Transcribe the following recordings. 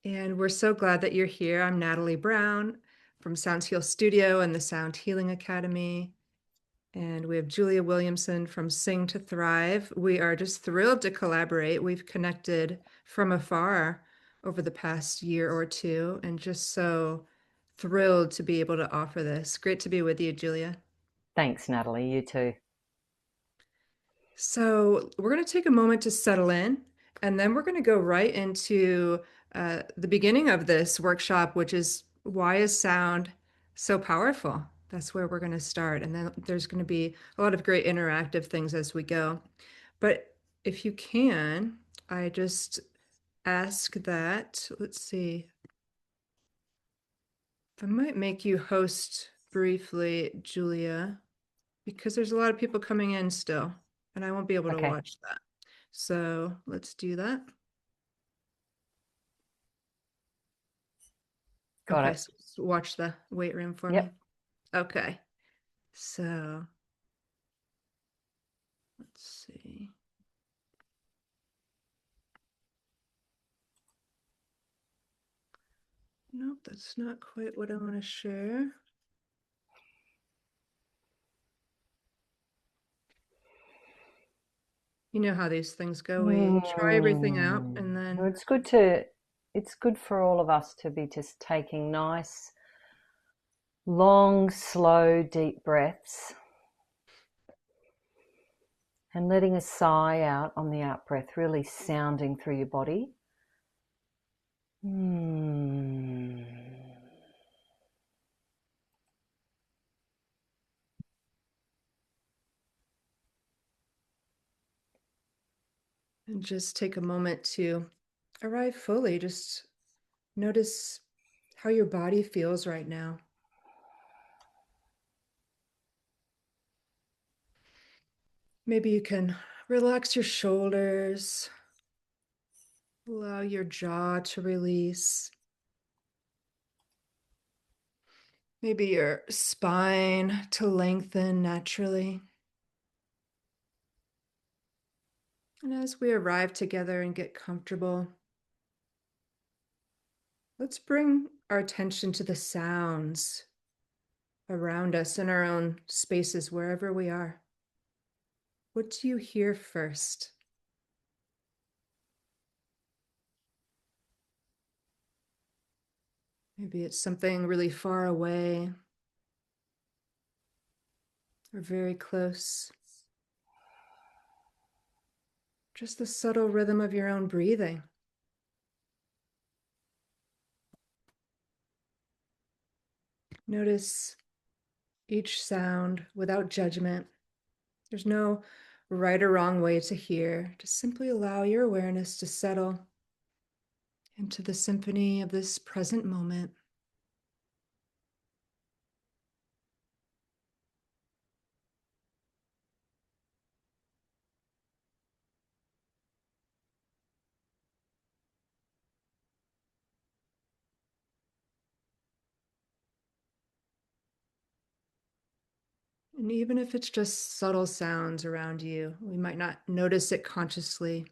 And we're so glad that you're here. I'm Natalie Brown from Sound Heal Studio and the Sound Healing Academy. And we have Julia Williamson from Sing to Thrive. We are just thrilled to collaborate. We've connected from afar over the past year or two, and just so thrilled to be able to offer this. Great to be with you, Julia. Thanks, Natalie. You too. So we're going to take a moment to settle in, and then we're going to go right into the beginning of this workshop, which is why is sound so powerful? That's where we're going to start. And then there's going to be a lot of great interactive things as we go. But if you can, I just ask that, let's see, I might make you host briefly, Julia, because there's a lot of people coming in still, and I won't be able to Okay. watch that. So let's do that. Got Okay, it. so watch the weight room for me. Yep. Okay, so let's see. Nope, that's not quite what I want to share. You know how these things go. We try everything out and Well, then it's good for all of us to be just taking nice, long, slow, deep breaths and letting a sigh out on the out breath, really sounding through your body. And just take a moment to arrive fully. Just notice how your body feels right now. Maybe you can relax your shoulders, allow your jaw to release. Maybe your spine to lengthen naturally. And as we arrive together and get comfortable, let's bring our attention to the sounds around us in our own spaces, wherever we are. What do you hear first? Maybe it's something really far away or very close. Just the subtle rhythm of your own breathing. Notice each sound without judgment. There's no right or wrong way to hear. Just simply allow your awareness to settle into the symphony of this present moment. And even if it's just subtle sounds around you, we might not notice it consciously.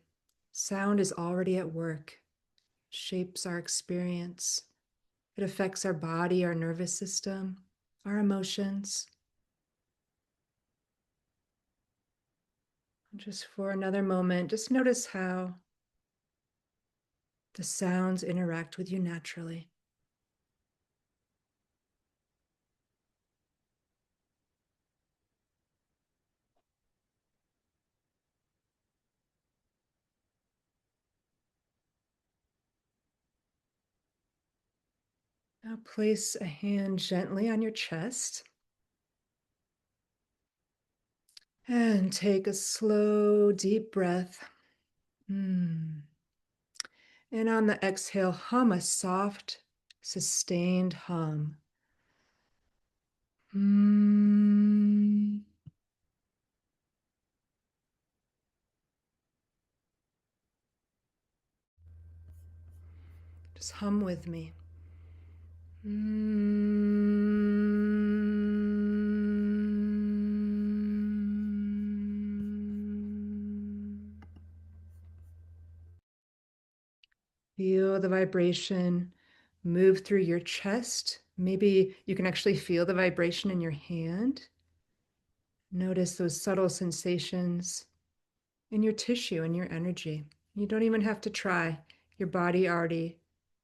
Sound is already at work, shapes our experience. It affects our body, our nervous system, our emotions. And just for another moment, just notice how the sounds interact with you naturally. Now place a hand gently on your chest and take a slow, deep breath. And on the exhale, hum a soft, sustained hum. Just hum with me. Feel the vibration move through your chest. Maybe you can actually feel the vibration in your hand. Notice those subtle sensations in your tissue and your energy. You don't even have to try. Your body already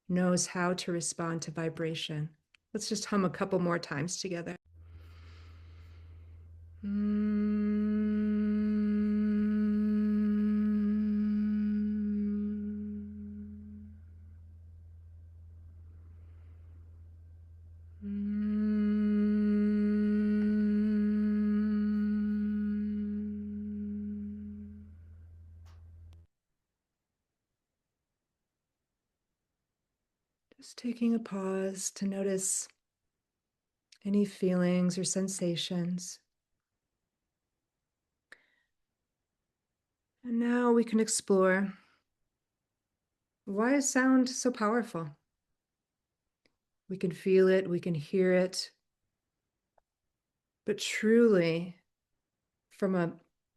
knows how to respond to vibration. Let's just hum a couple more times together. Just taking a pause to notice any feelings or sensations. And now we can explore, why is sound so powerful? We can feel it, we can hear it, but truly, from a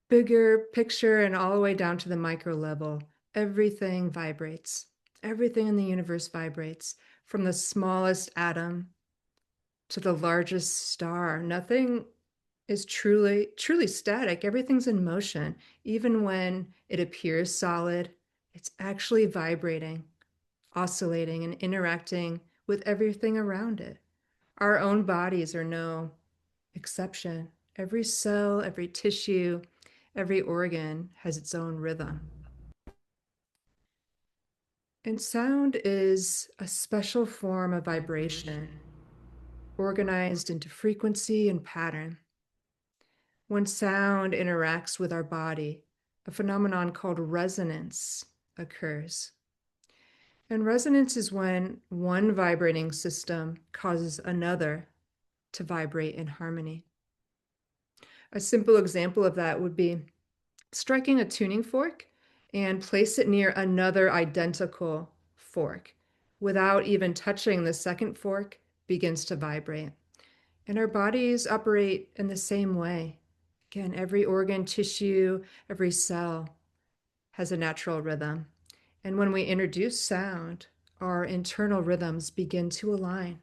bigger picture and all the way down to the micro level, everything vibrates. Everything in the universe vibrates, from the smallest atom to the largest star. Nothing is truly static. Everything's in motion. Even when it appears solid, it's actually vibrating, oscillating, and interacting with everything around it. Our own bodies are no exception. Every cell, every tissue, every organ has its own rhythm. And sound is a special form of vibration, organized into frequency and pattern. When sound interacts with our body, a phenomenon called resonance occurs. And resonance is when one vibrating system causes another to vibrate in harmony. A simple example of that would be striking a tuning fork and place it near another identical fork. Without even touching, the second fork begins to vibrate. And our bodies operate in the same way. Again, every organ, tissue, every cell has a natural rhythm. And when we introduce sound, our internal rhythms begin to align.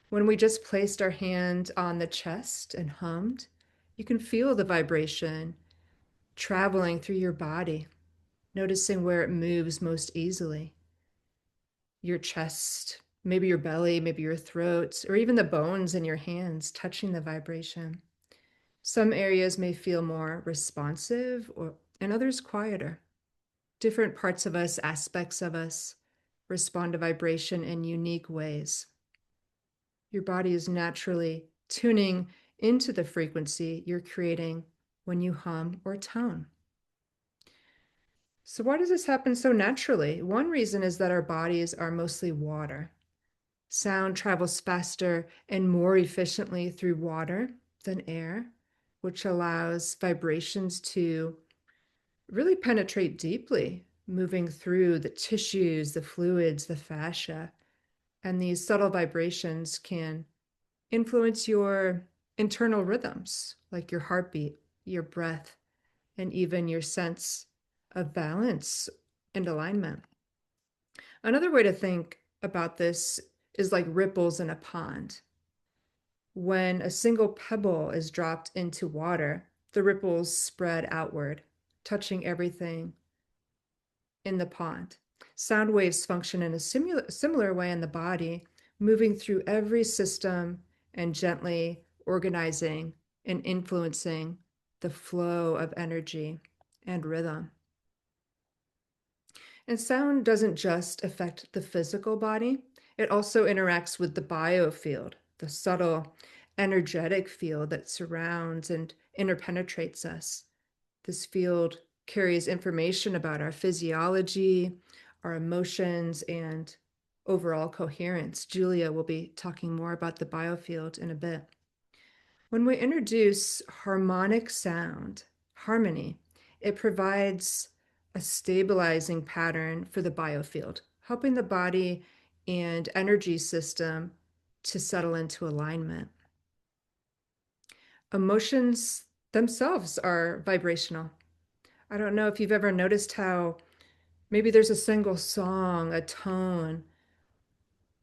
When we just placed our hand on the chest and hummed, you can feel the vibration traveling through your body, noticing where it moves most easily. Your chest, maybe your belly, maybe your throat, or even the bones in your hands touching the vibration. Some areas may feel more responsive and others quieter. Different parts of us, aspects of us, respond to vibration in unique ways. Your body is naturally tuning into the frequency you're creating when you hum or tone. So why does this happen so naturally? One reason is that our bodies are mostly water. Sound travels faster and more efficiently through water than air, which allows vibrations to really penetrate deeply, moving through the tissues, the fluids, the fascia. And these subtle vibrations can influence your internal rhythms, like your heartbeat, your breath, and even your sense of balance and alignment. Another way to think about this is like ripples in a pond. When a single pebble is dropped into water, the ripples spread outward, touching everything in the pond. Sound waves function in a similar way in the body, moving through every system and gently organizing and influencing the flow of energy and rhythm. And sound doesn't just affect the physical body, it also interacts with the biofield, the subtle energetic field that surrounds and interpenetrates us. This field carries information about our physiology, our emotions, and overall coherence. Julia will be talking more about the biofield in a bit. When we introduce harmonic sound, harmony, it provides a stabilizing pattern for the biofield, helping the body and energy system to settle into alignment. Emotions themselves are vibrational. I don't know if you've ever noticed how Maybe there's a single song, a tone,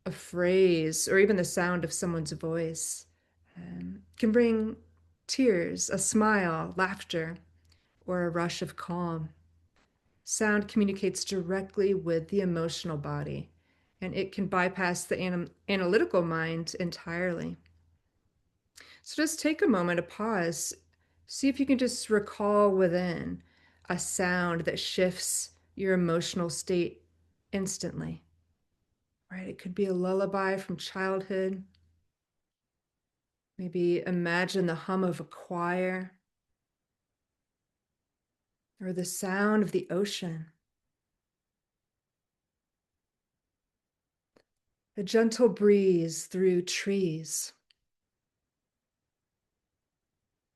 a phrase, or even the sound of someone's voice can bring tears, a smile, laughter, or a rush of calm. Sound communicates directly with the emotional body, and it can bypass the analytical mind entirely. So just take a moment to pause. See if you can just recall within a sound that shifts your emotional state instantly. Right? It could be a lullaby from childhood. Maybe imagine the hum of a choir or the sound of the ocean. A gentle breeze through trees.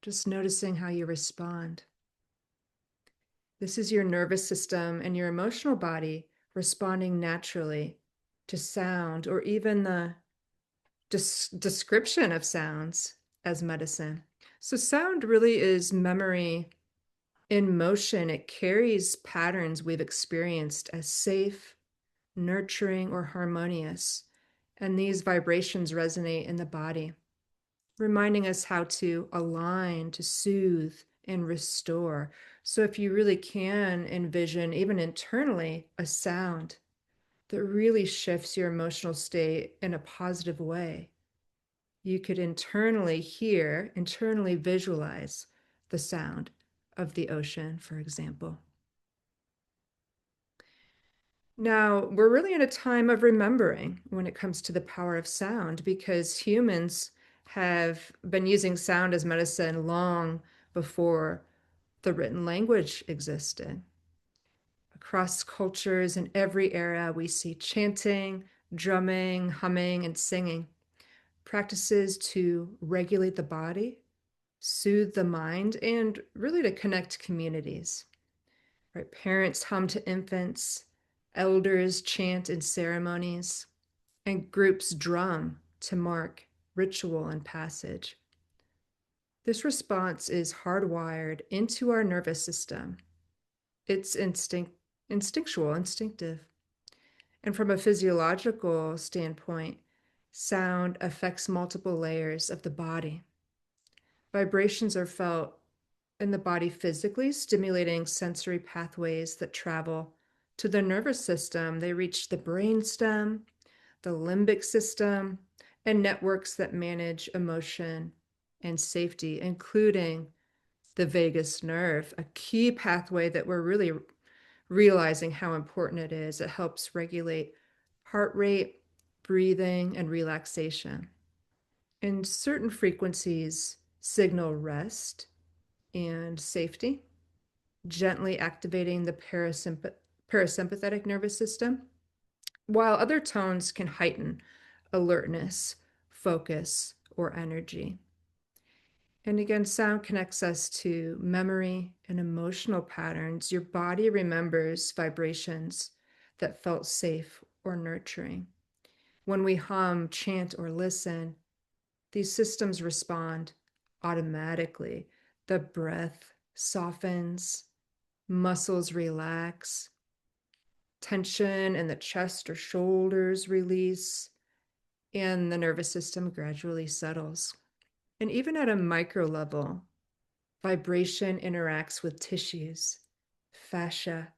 Just noticing how you respond. This is your nervous system and your emotional body responding naturally to sound or even the description of sounds as medicine. So, sound really is memory in motion. It carries patterns we've experienced as safe, nurturing, or harmonious. And these vibrations resonate in the body, reminding us how to align, to soothe, and restore. So, if you really can envision, even internally, a sound that really shifts your emotional state in a positive way, you could internally hear, internally visualize the sound of the ocean, for example. Now, we're really in a time of remembering when it comes to the power of sound because humans have been using sound as medicine long before the written language existed. Across cultures in every era, we see chanting, drumming, humming, and singing, practices to regulate the body, soothe the mind, and really to connect communities. Right? Parents hum to infants, elders chant in ceremonies, and groups drum to mark ritual and passage. This response is hardwired into our nervous system. It's instinctual, instinctive. And from a physiological standpoint, sound affects multiple layers of the body. Vibrations are felt in the body physically, stimulating sensory pathways that travel to the nervous system. They reach the brainstem, the limbic system, and networks that manage emotion and safety, including the vagus nerve, a key pathway that we're really realizing how important it is. It helps regulate heart rate, breathing, and relaxation. And certain frequencies signal rest and safety, gently activating the parasympathetic nervous system, while other tones can heighten alertness, focus, or energy. And again, sound connects us to memory and emotional patterns. Your body remembers vibrations that felt safe or nurturing. When we hum, chant, or listen, these systems respond automatically. The breath softens, muscles relax, tension in the chest or shoulders release, and the nervous system gradually settles. And even at a micro level, vibration interacts with tissues, fascia,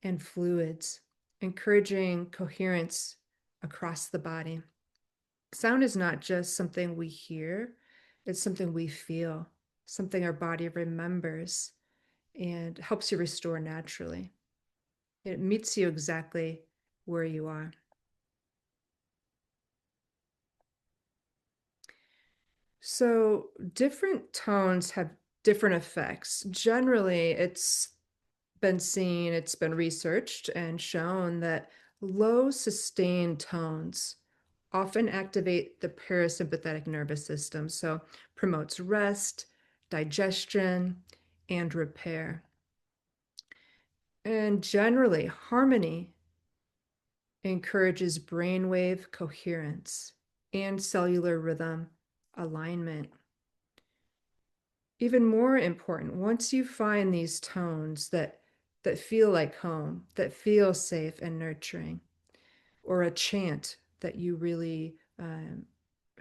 and fluids, encouraging coherence across the body. Sound is not just something we hear, it's something we feel, something our body remembers and helps you restore naturally. It meets you exactly where you are. So, different tones have different effects. Generally, it's been researched and shown that low sustained tones often activate the parasympathetic nervous system, so promotes rest, digestion, and repair. And generally, harmony encourages brainwave coherence and cellular rhythm alignment. Even more important, once you find these tones that that feel like home, that feel safe and nurturing, or a chant that you really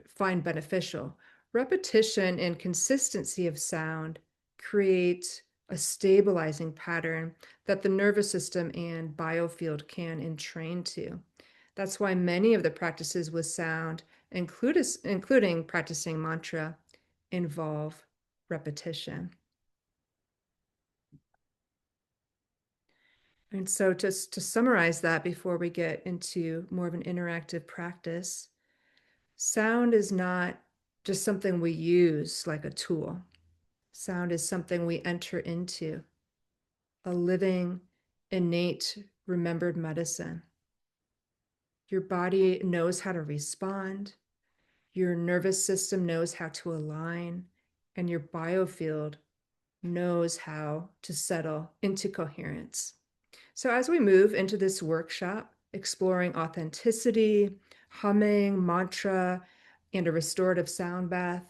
find beneficial. Repetition and consistency of sound create a stabilizing pattern that the nervous system and biofield can entrain to. That's why many of the practices with sound, including practicing mantra, involve repetition. And so just to summarize that before we get into more of an interactive practice, sound is not just something we use like a tool. Sound is something we enter into, a living, innate, remembered medicine. Your body knows how to respond, your nervous system knows how to align, and your biofield knows how to settle into coherence. So as we move into this workshop, exploring authenticity, humming, mantra, and a restorative sound bath,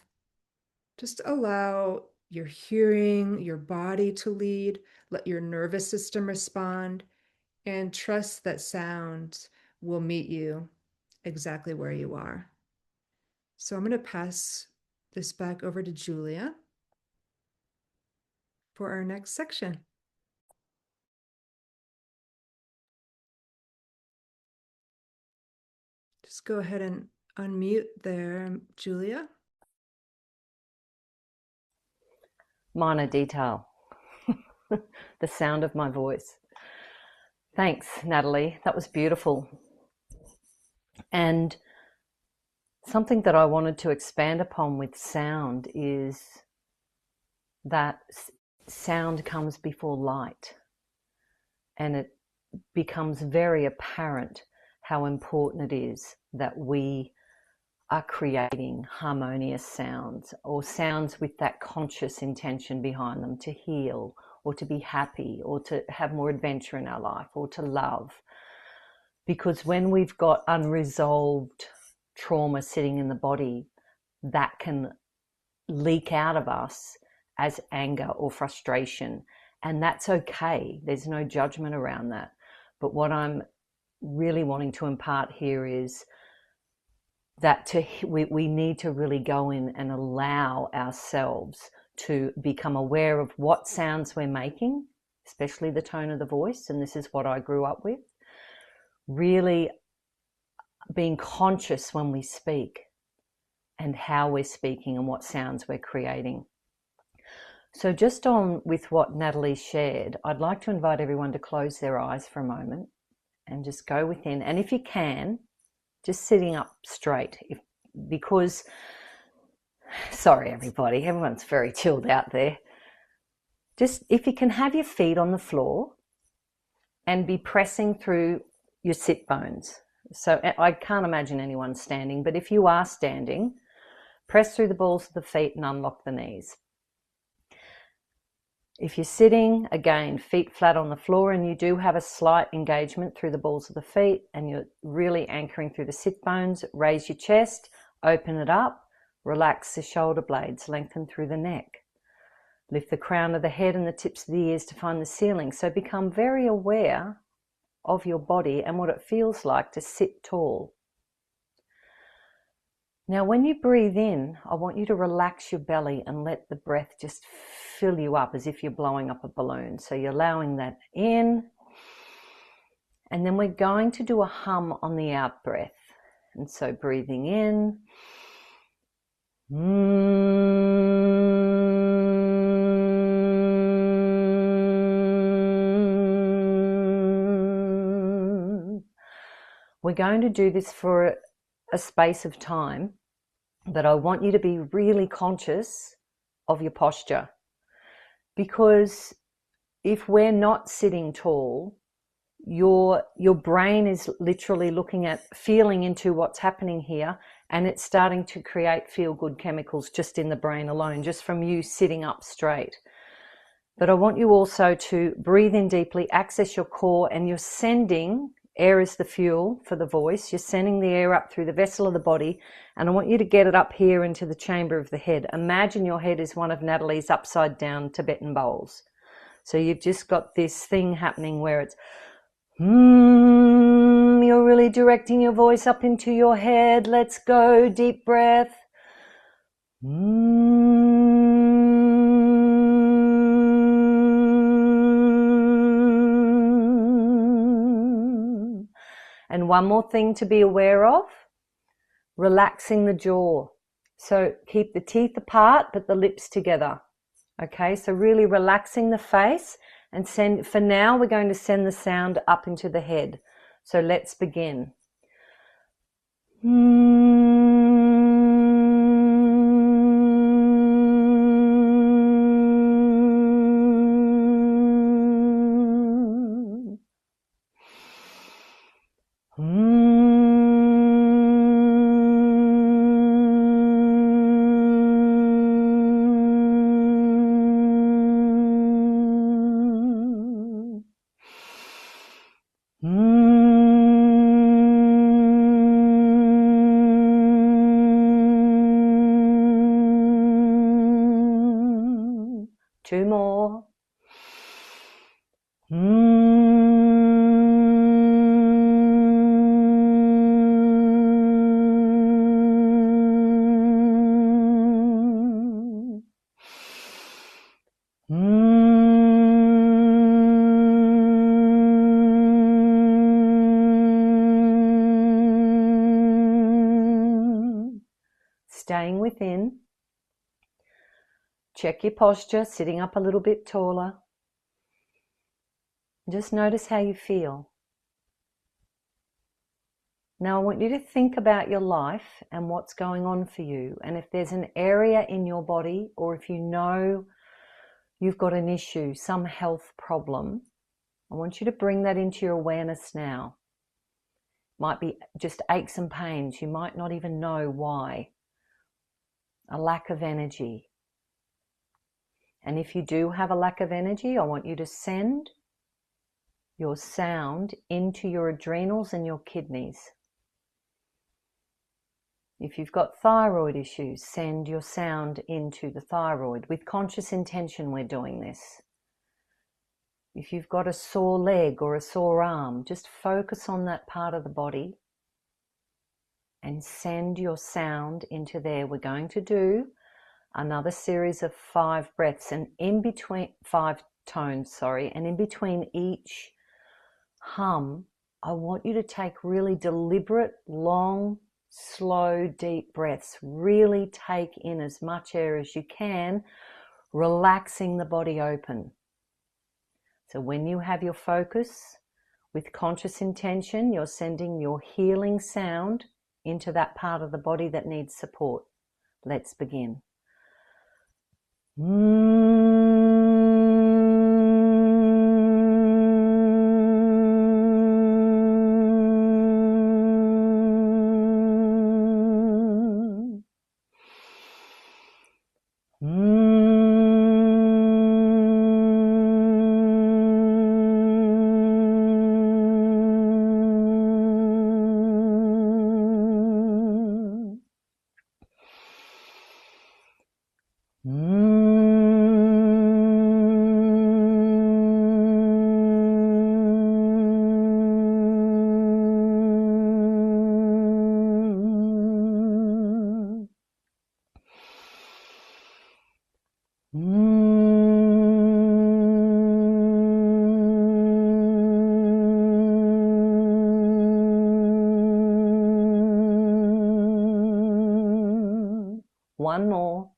just allow your hearing, your body to lead, let your nervous system respond, and trust that sound will meet you exactly where you are. So I'm going to pass this back over to Julia for our next section. Just go ahead and unmute there, Julia. Minor detail. The sound of my voice. Thanks, Natalie. That was beautiful. And something that I wanted to expand upon with sound is that sound comes before light. And it becomes very apparent how important it is that we are creating harmonious sounds, or sounds with that conscious intention behind them, to heal or to be happy or to have more adventure in our life or to love. Because when we've got unresolved trauma sitting in the body, that can leak out of us as anger or frustration. And that's okay. There's no judgment around that. But what I'm really wanting to impart here is that we need to really go in and allow ourselves to become aware of what sounds we're making, especially the tone of the voice. And this is what I grew up with. Really being conscious when we speak and how we're speaking and what sounds we're creating. So just on with what Natalie shared, I'd like to invite everyone to close their eyes for a moment and just go within. And if you can, just sitting up straight, because, sorry everybody, everyone's very chilled out there. Just if you can have your feet on the floor and be pressing through your sit bones. So I can't imagine anyone standing, but if you are standing, press through the balls of the feet and unlock the knees. If you're sitting, again, feet flat on the floor, and you do have a slight engagement through the balls of the feet and you're really anchoring through the sit bones, raise your chest, open it up, relax the shoulder blades, lengthen through the neck. Lift the crown of the head and the tips of the ears to find the ceiling. So become very aware of your body and what it feels like to sit tall. Now, when you breathe in, I want you to relax your belly and let the breath just fill you up as if you're blowing up a balloon. So you're allowing that in. And then we're going to do a hum on the out breath. And so breathing in. We're going to do this for a space of time, but I want you to be really conscious of your posture, because if we're not sitting tall, your brain is literally looking at, feeling into what's happening here, and it's starting to create feel-good chemicals just in the brain alone, just from you sitting up straight. But I want you also to breathe in deeply, access your core, and you're sending, air is the fuel for the voice, you're sending the air up through the vessel of the body, and I want you to get it up here into the chamber of the head. Imagine your head is one of Natalie's upside down Tibetan bowls. So you've just got this thing happening where it's you're really directing your voice up into your head. Let's go. Deep breath. And one more thing to be aware of, relaxing the jaw. So keep the teeth apart, but the lips together. Okay, so really relaxing the face, and for now we're going to send the sound up into the head. So let's begin. Two more. Staying within. Check your posture, sitting up a little bit taller. Just notice how you feel. Now I want you to think about your life and what's going on for you. And if there's an area in your body, or if you know you've got an issue, some health problem, I want you to bring that into your awareness now. Might be just aches and pains. You might not even know why. A lack of energy. And if you do have a lack of energy, I want you to send your sound into your adrenals and your kidneys. If you've got thyroid issues, send your sound into the thyroid. With conscious intention, we're doing this. If you've got a sore leg or a sore arm, just focus on that part of the body and send your sound into there. We're going to do another series of 5 breaths, and in between 5 tones, and in between each hum, I want you to take really deliberate, long, slow, deep breaths. Really take in as much air as you can, relaxing the body open. So when you have your focus with conscious intention, you're sending your healing sound into that part of the body that needs support. Let's begin. One more.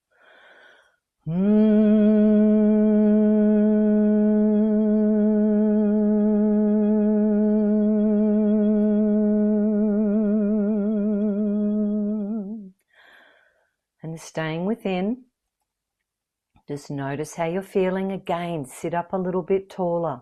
And staying within, just notice how you're feeling. Again, sit up a little bit taller.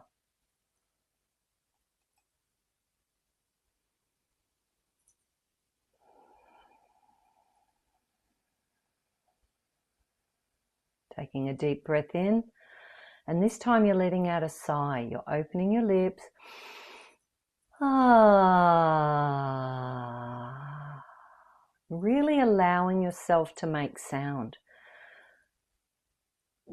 Taking a deep breath in, and this time you're letting out a sigh. You're opening your lips. Really allowing yourself to make sound.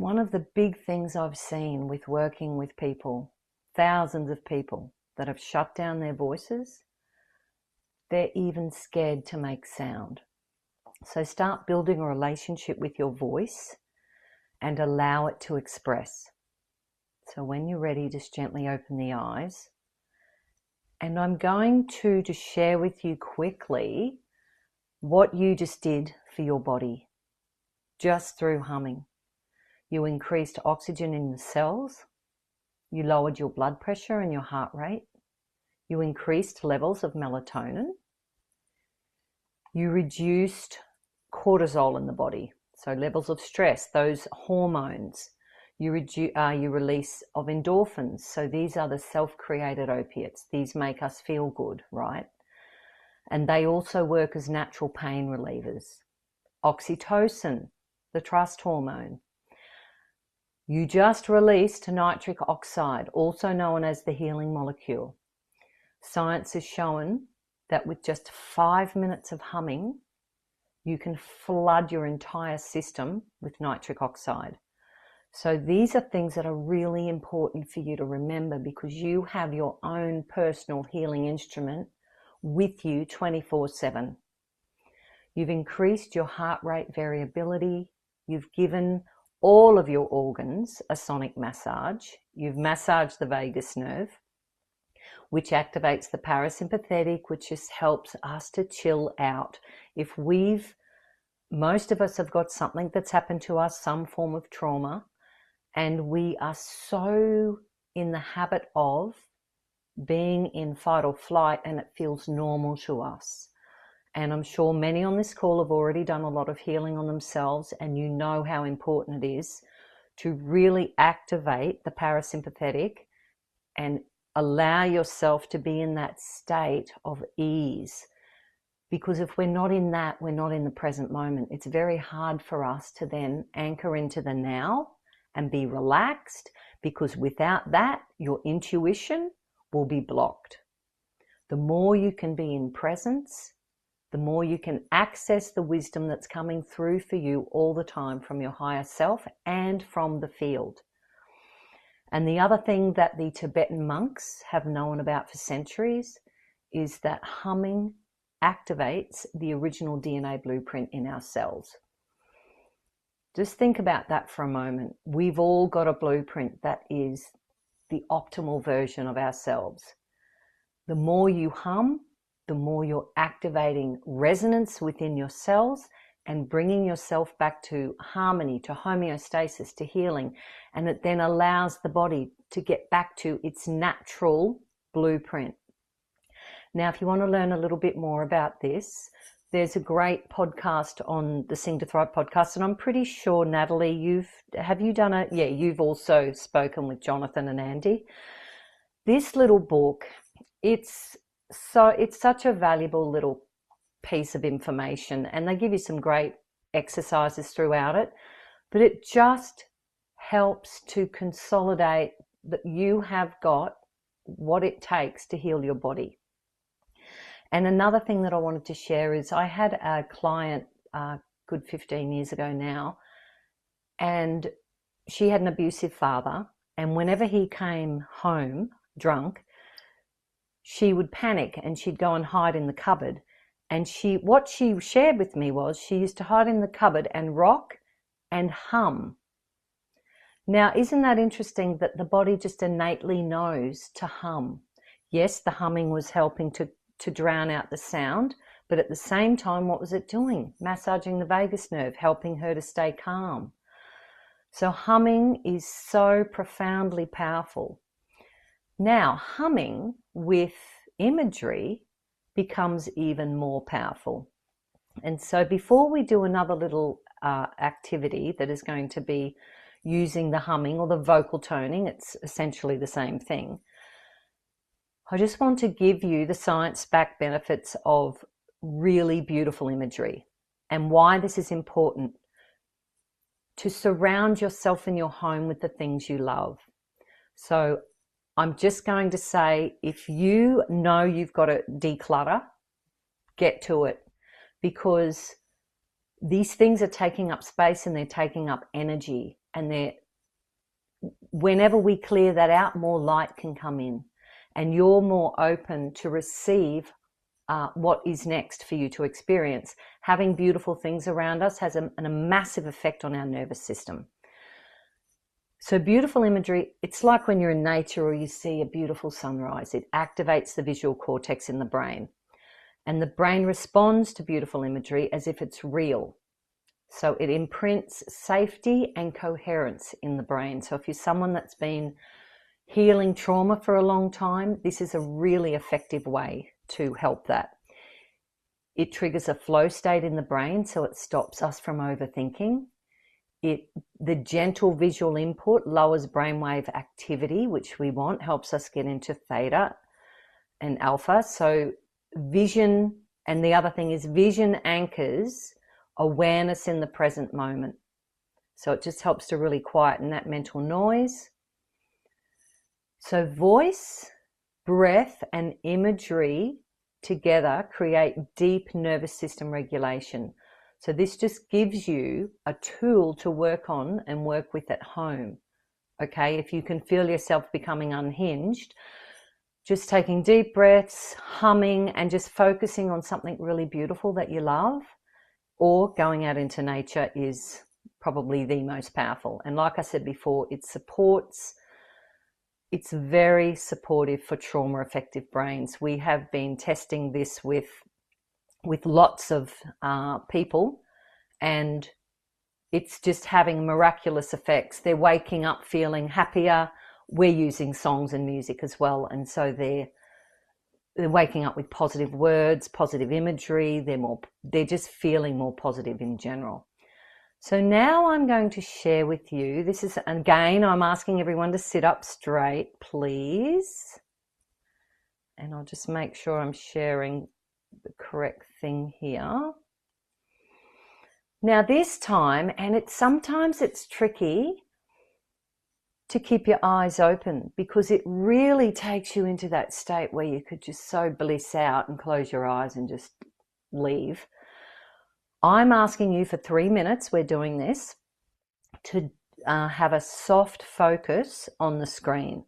one of the big things I've seen with working with people, thousands of people that have shut down their voices, they're even scared to make sound. So start building a relationship with your voice and allow it to express. So when you're ready, just gently open the eyes. And I'm going to just share with you quickly what you just did for your body, just through humming. You increased oxygen in the cells. You lowered your blood pressure and your heart rate. You increased levels of melatonin. You reduced cortisol in the body, so levels of stress, those hormones. You release of endorphins, so these are the self-created opiates. These make us feel good, right? And they also work as natural pain relievers. Oxytocin, the trust hormone. You just released nitric oxide, also known as the healing molecule. Science has shown that with just 5 minutes of humming, you can flood your entire system with nitric oxide. So these are things that are really important for you to remember, because you have your own personal healing instrument with you 24/7. You've increased your heart rate variability. You've given all of your organs a sonic massage. You've massaged the vagus nerve, which activates the parasympathetic, which just helps us to chill out. Most of us have got something that's happened to us, some form of trauma, and we are so in the habit of being in fight or flight, and it feels normal to us. And I'm sure many on this call have already done a lot of healing on themselves, and you know how important it is to really activate the parasympathetic and allow yourself to be in that state of ease. Because if we're not in that, we're not in the present moment. It's very hard for us to then anchor into the now and be relaxed, because without that, your intuition will be blocked. The more you can be in presence, the more you can access the wisdom that's coming through for you all the time from your higher self and from the field. And the other thing that the Tibetan monks have known about for centuries is that humming activates the original DNA blueprint in our cells. Just think about that for a moment. We've all got a blueprint that is the optimal version of ourselves. The more you hum, the more you're activating resonance within your cells and bringing yourself back to harmony, to homeostasis, to healing. And it then allows the body to get back to its natural blueprint. Now, if you want to learn a little bit more about this, there's a great podcast on the Sing to Thrive podcast. And I'm pretty sure, Natalie, you've also spoken with Jonathan and Andy. This little book, it's such a valuable little piece of information, and they give you some great exercises throughout it, but it just helps to consolidate that you have got what it takes to heal your body. And another thing that I wanted to share is I had a client good 15 years ago now, and she had an abusive father, and whenever he came home drunk, she would panic and she'd go and hide in the cupboard. And what she shared with me was she used to hide in the cupboard and rock and hum. Now, isn't that interesting that the body just innately knows to hum? Yes, the humming was helping to drown out the sound, but at the same time, what was it doing? Massaging the vagus nerve, helping her to stay calm. So humming is so profoundly powerful. Now, humming with imagery becomes even more powerful. And so before we do another little activity that is going to be using the humming or the vocal toning, it's essentially the same thing, I just want to give you the science-backed benefits of really beautiful imagery and why this is important. To surround yourself in your home with the things you love. So I'm just going to say, if you know you've got to declutter, get to it, because these things are taking up space and they're taking up energy. and whenever we clear that out, more light can come in, and you're more open to receive what is next for you to experience. Having beautiful things around us has a massive effect on our nervous system. So beautiful imagery, it's like when you're in nature or you see a beautiful sunrise. It activates the visual cortex in the brain. And the brain responds to beautiful imagery as if it's real. So it imprints safety and coherence in the brain. So if you're someone that's been healing trauma for a long time, this is a really effective way to help that. It triggers a flow state in the brain, so it stops us from overthinking. The gentle visual input lowers brainwave activity, which we want, helps us get into theta and alpha. So vision, and the other thing is vision anchors awareness in the present moment. So it just helps to really quieten that mental noise. So voice, breath, and imagery together create deep nervous system regulation. So this just gives you a tool to work on and work with at home. Okay, if you can feel yourself becoming unhinged, just taking deep breaths, humming, and just focusing on something really beautiful that you love, or going out into nature is probably the most powerful. And like I said before, it's very supportive for trauma affected brains. We have been testing this with lots of people, and it's just having miraculous effects. They're waking up feeling happier. We're using songs and music as well, and so they're waking up with positive words, positive imagery. They're just feeling more positive in general. So now I'm going to share with you, this is, again, I'm asking everyone to sit up straight, please. And I'll just make sure I'm sharing the correct thing here. Now this time, and sometimes it's tricky to keep your eyes open, because it really takes you into that state where you could just so bliss out and close your eyes and just leave. I'm asking you for 3 minutes, we're doing this, to have a soft focus on the screen.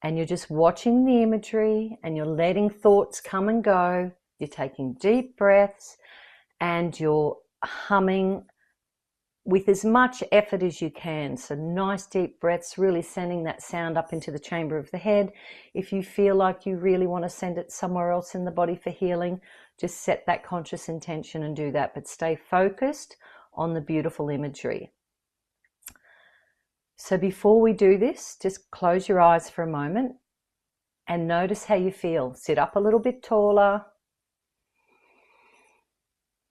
And you're just watching the imagery, and you're letting thoughts come and go. You're taking deep breaths, and you're humming with as much effort as you can. So nice deep breaths, really sending that sound up into the chamber of the head. If you feel like you really want to send it somewhere else in the body for healing, just set that conscious intention and do that, but stay focused on the beautiful imagery. So before we do this, just close your eyes for a moment and notice how you feel. Sit up a little bit taller.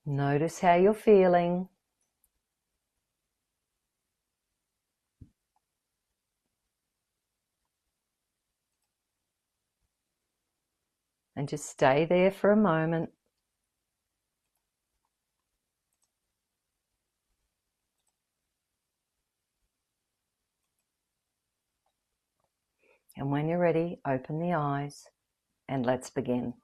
Notice how you're feeling. And just stay there for a moment. And when you're ready, open the eyes and let's begin.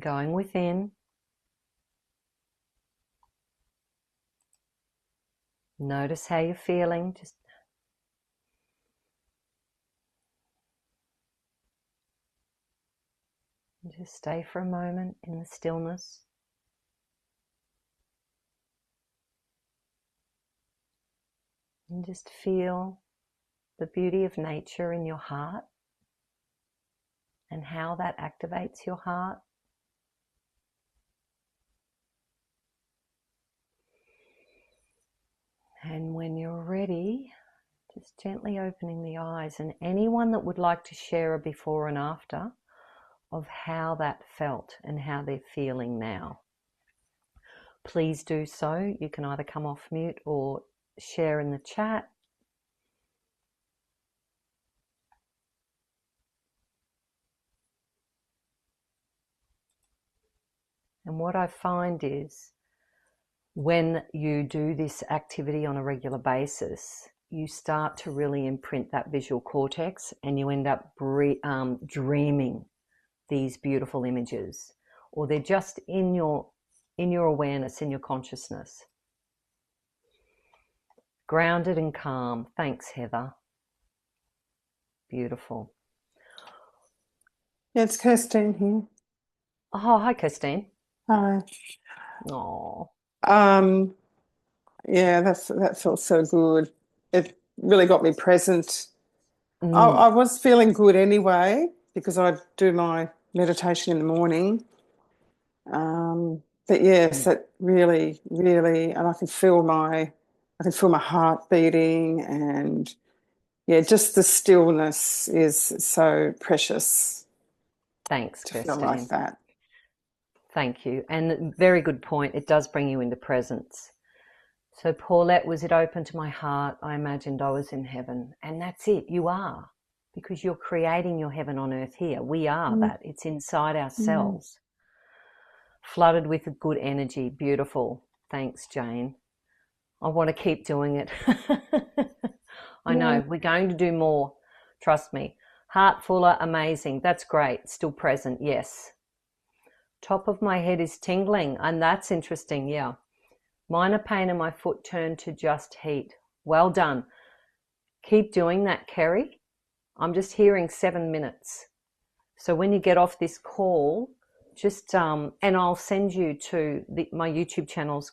And going within. Notice how you're feeling. Just stay for a moment in the stillness. And just feel the beauty of nature in your heart and how that activates your heart. And when you're ready, just gently opening the eyes, and anyone that would like to share a before and after of how that felt and how they're feeling now, please do so. You can either come off mute or share in the chat. And what I find is when you do this activity on a regular basis, you start to really imprint that visual cortex and you end up dreaming these beautiful images, or they're just in your awareness, in your consciousness. Grounded and calm. Thanks, Heather. Beautiful. Yeah, it's Kirstine here. Oh, hi, Christine. Hi. Oh. Yeah, that felt so good. It really got me present. I was feeling good anyway because I do my meditation in the morning. But yes, that really, really, and I can feel my heart beating, and yeah, just the stillness is so precious. Thanks, to Christine. feel like that. Thank you. And very good point. It does bring you into presence. So Paulette, was it open to my heart? I imagined I was in heaven. And that's it. You are. Because you're creating your heaven on earth here. We are that. It's inside ourselves. Flooded with a good energy. Beautiful. Thanks, Jane. I want to keep doing it. I know. We're going to do more. Trust me. Heart fuller, amazing. That's great. Still present. Yes. Top of my head is tingling. And that's interesting. Yeah. Minor pain in my foot turned to just heat. Well done. Keep doing that, Kerry. I'm just hearing 7 minutes. So when you get off this call, just, and I'll send you to my YouTube channel's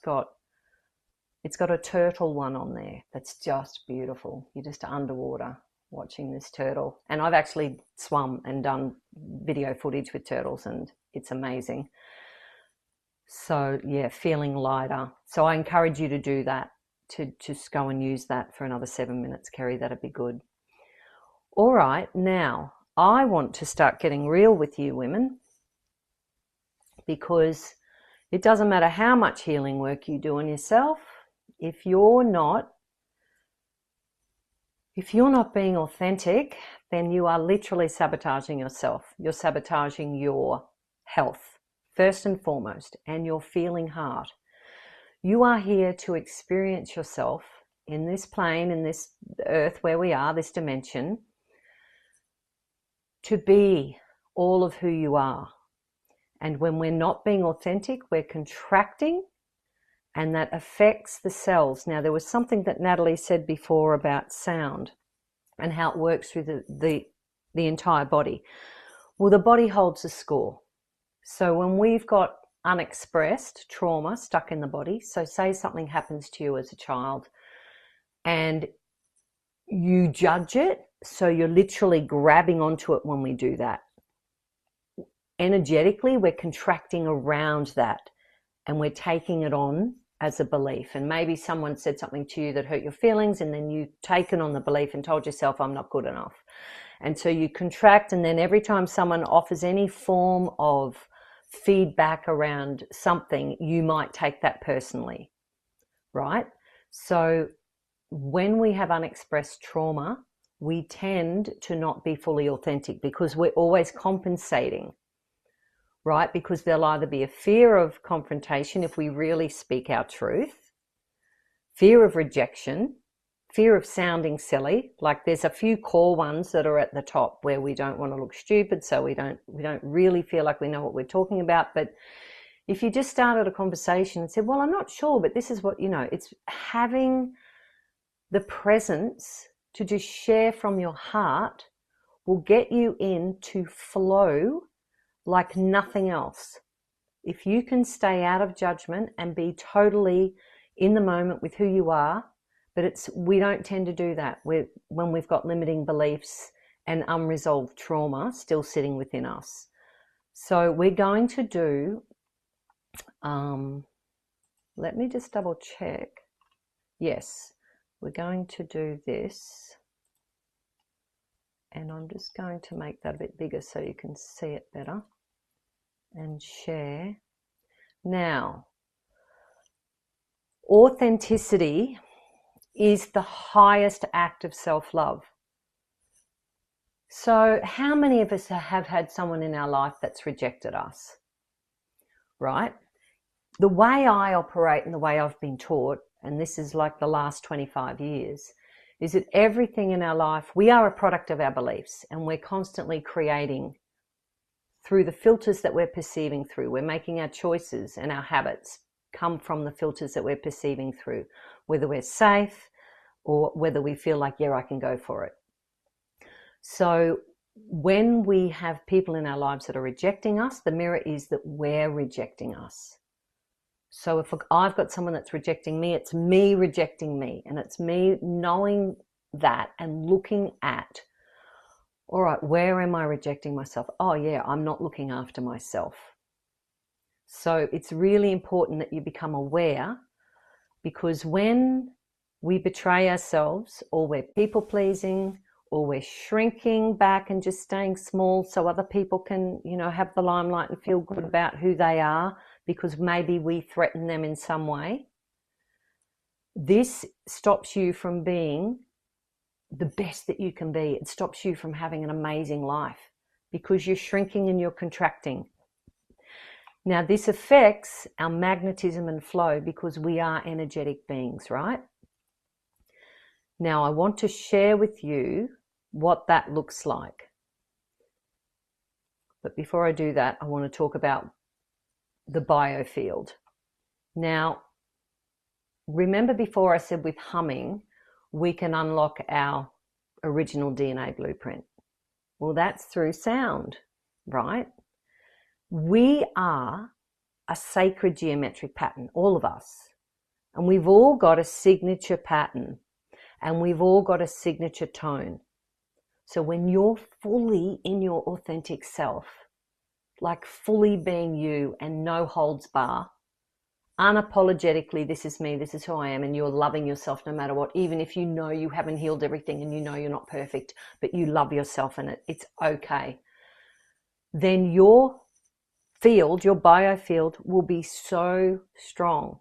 it's got a turtle one on there. That's just beautiful. You're just underwater watching this turtle. And I've actually swum and done video footage with turtles and it's amazing. So yeah, feeling lighter. So I encourage you to do that, to just go and use that for another 7 minutes, Kerry. That'd be good. All right, now I want to start getting real with you women, because it doesn't matter how much healing work you do on yourself, if you're not being authentic, then you are literally sabotaging yourself. You're sabotaging your health, first and foremost, and your feeling heart. You are here to experience yourself in this plane, in this earth where we are, this dimension, to be all of who you are. And when we're not being authentic, we're contracting, and that affects the cells. Now, there was something that Natalie said before about sound and how it works through the entire body. Well, the body holds a score. So when we've got unexpressed trauma stuck in the body, so say something happens to you as a child and you judge it, so you're literally grabbing onto it when we do that. Energetically, we're contracting around that and we're taking it on as a belief. And maybe someone said something to you that hurt your feelings, and then you've taken on the belief and told yourself, I'm not good enough. And so you contract, and then every time someone offers any form of feedback around something, you might take that personally, right? So when we have unexpressed trauma, we tend to not be fully authentic because we're always compensating, right? Because there'll either be a fear of confrontation if we really speak our truth, fear of rejection, fear of sounding silly. Like there's a few core ones that are at the top where we don't want to look stupid, so we don't really feel like we know what we're talking about. But if you just started a conversation and said, well, I'm not sure, but this is what, it's having the presence to just share from your heart will get you into flow like nothing else. If you can stay out of judgment and be totally in the moment with who you are, but we don't tend to do that when we've got limiting beliefs and unresolved trauma still sitting within us. So we're going to do, let me just double check. Yes, we're going to do this. And I'm just going to make that a bit bigger so you can see it better. And share. Now, authenticity is the highest act of self-love. So how many of us have had someone in our life that's rejected us, right? The way I operate and the way I've been taught, and this is like the last 25 years, is that everything in our life, we are a product of our beliefs, and we're constantly creating through the filters that we're perceiving through. We're making our choices, and our habits come from the filters that we're perceiving through, whether we're safe or whether we feel like, yeah, I can go for it. So when we have people in our lives that are rejecting us, the mirror is that we're rejecting us. So if I've got someone that's rejecting me, it's me rejecting me, and it's me knowing that and looking at, all right, where am I rejecting myself? Oh yeah, I'm not looking after myself. So it's really important that you become aware, because when we betray ourselves, or we're people pleasing, or we're shrinking back and just staying small so other people can, have the limelight and feel good about who they are because maybe we threaten them in some way, this stops you from being the best that you can be. It stops you from having an amazing life because you're shrinking and you're contracting. Now, this affects our magnetism and flow because we are energetic beings, right? Now, I want to share with you what that looks like. But before I do that, I want to talk about the biofield. Now, remember before I said with humming, we can unlock our original DNA blueprint. Well, that's through sound, right? We are a sacred geometric pattern, all of us. And we've all got a signature pattern, and we've all got a signature tone. So when you're fully in your authentic self, like fully being you and no holds bar, unapologetically, this is me, this is who I am, and you're loving yourself no matter what, even if you know you haven't healed everything and you know you're not perfect, but you love yourself and it's okay, then your field, your biofield, will be so strong.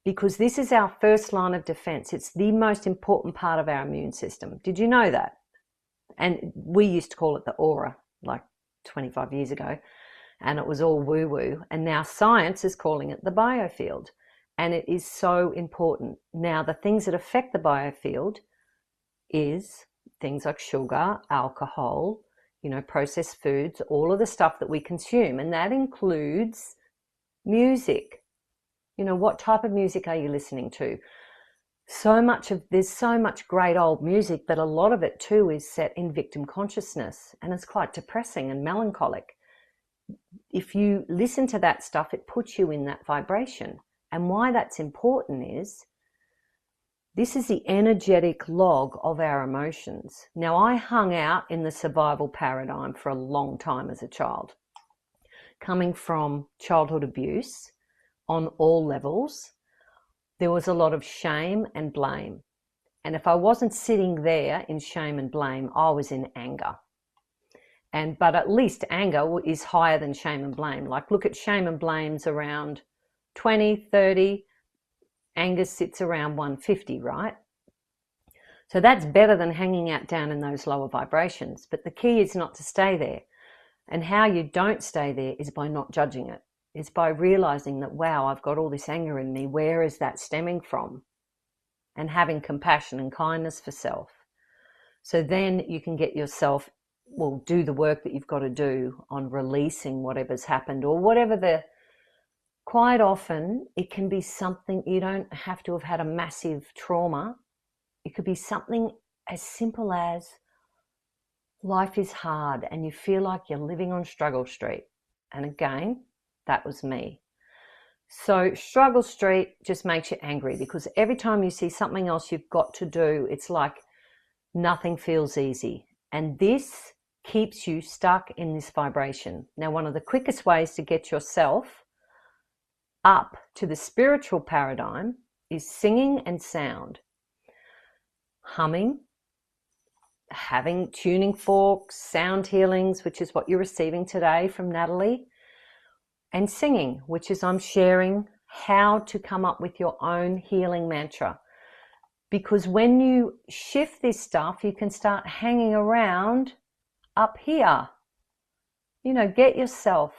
Because this is our first line of defense. It's the most important part of our immune system. Did you know that? And we used to call it the aura, like 25 years ago, and it was all woo-woo. And now science is calling it the biofield. And it is so important. Now, the things that affect the biofield is things like sugar, alcohol, processed foods, all of the stuff that we consume. And that includes music. What type of music are you listening to? There's so much great old music, but a lot of it too is set in victim consciousness, and it's quite depressing and melancholic. If you listen to that stuff, it puts you in that vibration. And why that's important is this is the energetic log of our emotions. Now, I hung out in the survival paradigm for a long time as a child, coming from childhood abuse on all levels. There was a lot of shame and blame. And if I wasn't sitting there in shame and blame, I was in anger. But at least anger is higher than shame and blame. Like, look at shame and blame's around 20, 30. Anger sits around 150, right? So that's better than hanging out down in those lower vibrations. But the key is not to stay there. And how you don't stay there is by not judging it. It's by realizing that, wow, I've got all this anger in me. Where is that stemming from? and having compassion and kindness for self. So then you can get yourself, well, do the work that you've got to do on releasing whatever's happened, or whatever quite often it can be something, you don't have to have had a massive trauma. It could be something as simple as life is hard and you feel like you're living on struggle street. And again, that was me. So struggle street just makes you angry, because every time you see something else you've got to do, it's like nothing feels easy. And this keeps you stuck in this vibration. Now, one of the quickest ways to get yourself up to the spiritual paradigm is singing and sound. Humming, having tuning forks, sound healings, which is what you're receiving today from Natalie, and singing, which is I'm sharing how to come up with your own healing mantra. Because when you shift this stuff, you can start hanging around up here. You know, get yourself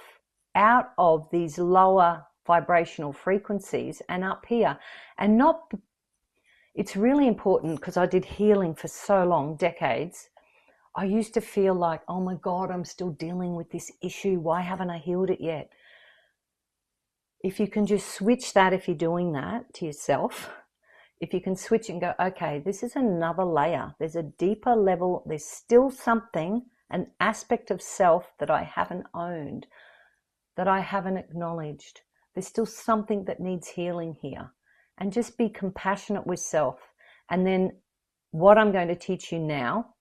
out of these lower vibrational frequencies and up here. And not, it's really important, because I did healing for so long, decades. I used to feel like, oh my God, I'm still dealing with this issue. Why haven't I healed it yet? If you can just switch that, if you're doing that to yourself, if you can switch and go, okay, this is another layer. There's a deeper level. There's still something, an aspect of self that I haven't owned, that I haven't acknowledged. There's still something that needs healing here. And just be compassionate with self. And then what I'm going to teach you now,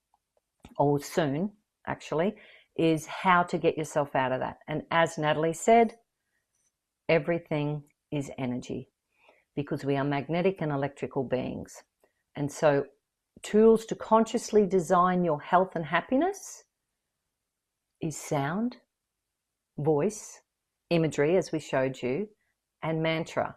or soon actually, is how to get yourself out of that. And as Natalie said, everything is energy, because we are magnetic and electrical beings. And so tools to consciously design your health and happiness is sound, voice, imagery, as we showed you, and mantra.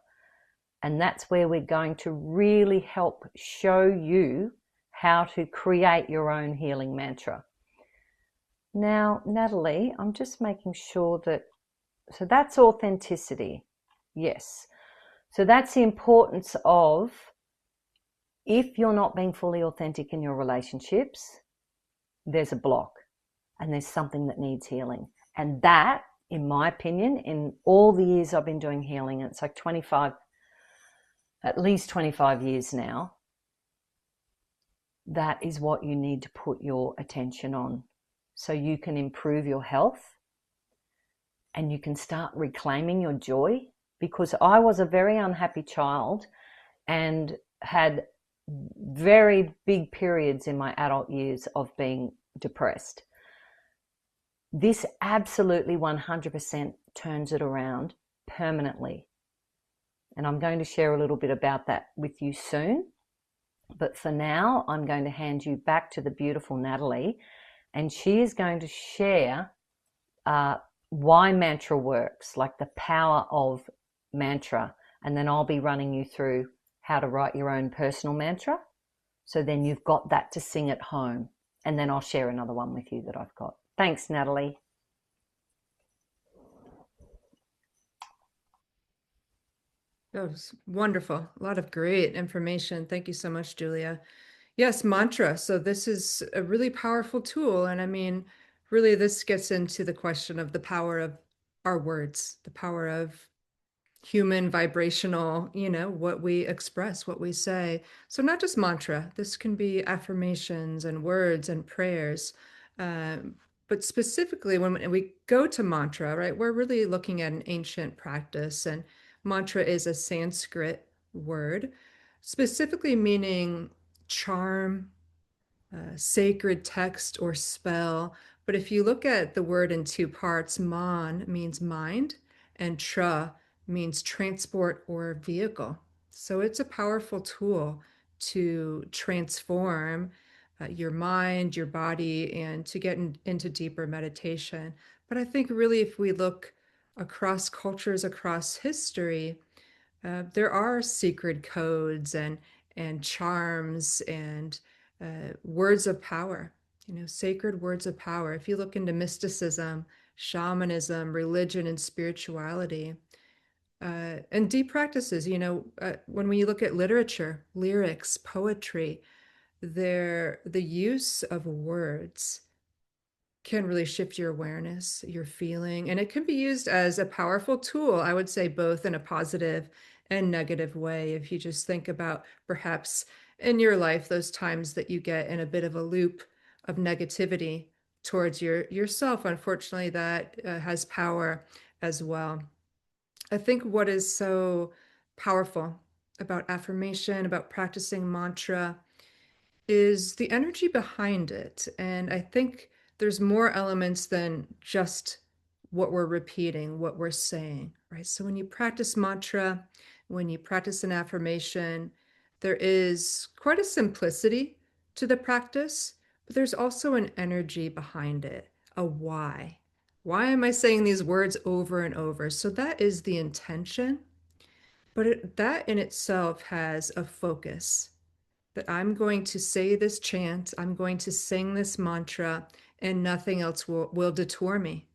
And that's where we're going to really help show you how to create your own healing mantra. Now, Natalie, I'm just making sure that, so that's authenticity. Yes. So that's the importance of, if you're not being fully authentic in your relationships, there's a block and there's something that needs healing. And that, in my opinion, in all the years I've been doing healing, it's like at least 25 years now, that is what you need to put your attention on, so you can improve your health and you can start reclaiming your joy. Because I was a very unhappy child and had very big periods in my adult years of being depressed. This absolutely 100% turns it around permanently. And I'm going to share a little bit about that with you soon. But for now, I'm going to hand you back to the beautiful Natalie, and she is going to share why mantra works, like the power of mantra. And then I'll be running you through how to write your own personal mantra. So then you've got that to sing at home. And then I'll share another one with you that I've got. Thanks, Natalie. That was wonderful. A lot of great information. Thank you so much, Julia. Yes, mantra. So this is a really powerful tool. And I mean, really, this gets into the question of the power of our words, the power of human vibrational, what we express, what we say. So not just mantra, this can be affirmations and words and prayers. But specifically when we go to mantra, right, we're really looking at an ancient practice, and mantra is a Sanskrit word, specifically meaning charm, sacred text or spell. But if you look at the word in two parts, man means mind and tra means transport or vehicle. So it's a powerful tool to transform your mind, your body, and to get into deeper meditation. But I think really if we look across cultures, across history, there are secret codes and charms and words of power, sacred words of power. If you look into mysticism, shamanism, religion, and spirituality, And deep practices, when we look at literature, lyrics, poetry, the use of words can really shift your awareness, your feeling, and it can be used as a powerful tool, I would say, both in a positive and negative way. If you just think about perhaps in your life, those times that you get in a bit of a loop of negativity towards yourself, unfortunately, that has power as well. I think what is so powerful about affirmation, about practicing mantra, is the energy behind it. And I think there's more elements than just what we're repeating, what we're saying, right? So when you practice mantra, when you practice an affirmation, there is quite a simplicity to the practice, but there's also an energy behind it, a why. Why am I saying these words over and over? So that is the intention, but that in itself has a focus that I'm going to say this chant, I'm going to sing this mantra, and nothing else will detour me,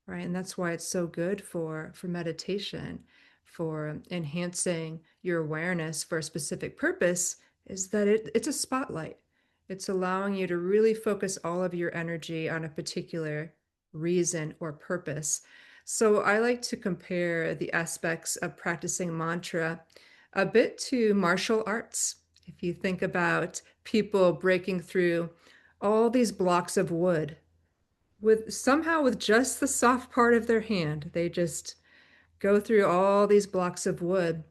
right? And that's why it's so good for meditation, for enhancing your awareness for a specific purpose, is that it's a spotlight. It's allowing you to really focus all of your energy on a particular reason or purpose. So I like to compare the aspects of practicing mantra a bit to martial arts. If you think about people breaking through all these blocks of wood with just the soft part of their hand, they just go through all these blocks of wood.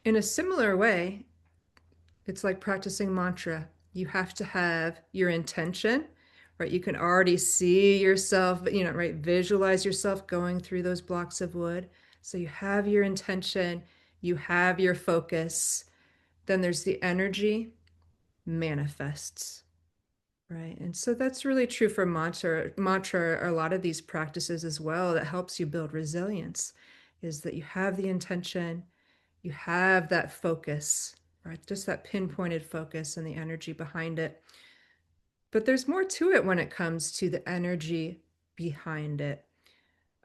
In a similar way, it's like practicing mantra. You have to have your intention, right? You can already see yourself, right? Visualize yourself going through those blocks of wood. So you have your intention, you have your focus. Then there's the energy manifests, right? And so that's really true for mantra, or a lot of these practices as well, that helps you build resilience, is that you have the intention, you have that focus, right? Just that pinpointed focus and the energy behind it. But there's more to it when it comes to the energy behind it.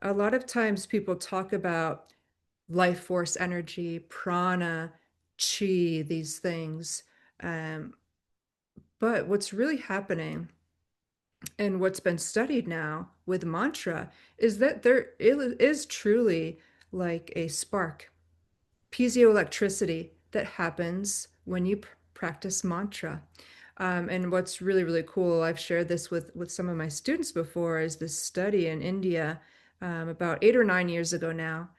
A lot of times people talk about life force energy, prana, chi, these things. Um, but what's really happening and what's been studied now with mantra is that there is truly like a spark, piezoelectricity that happens when you practice mantra. And what's really, really cool, I've shared this with some of my students before, is this study in India about 8 or 9 years ago now,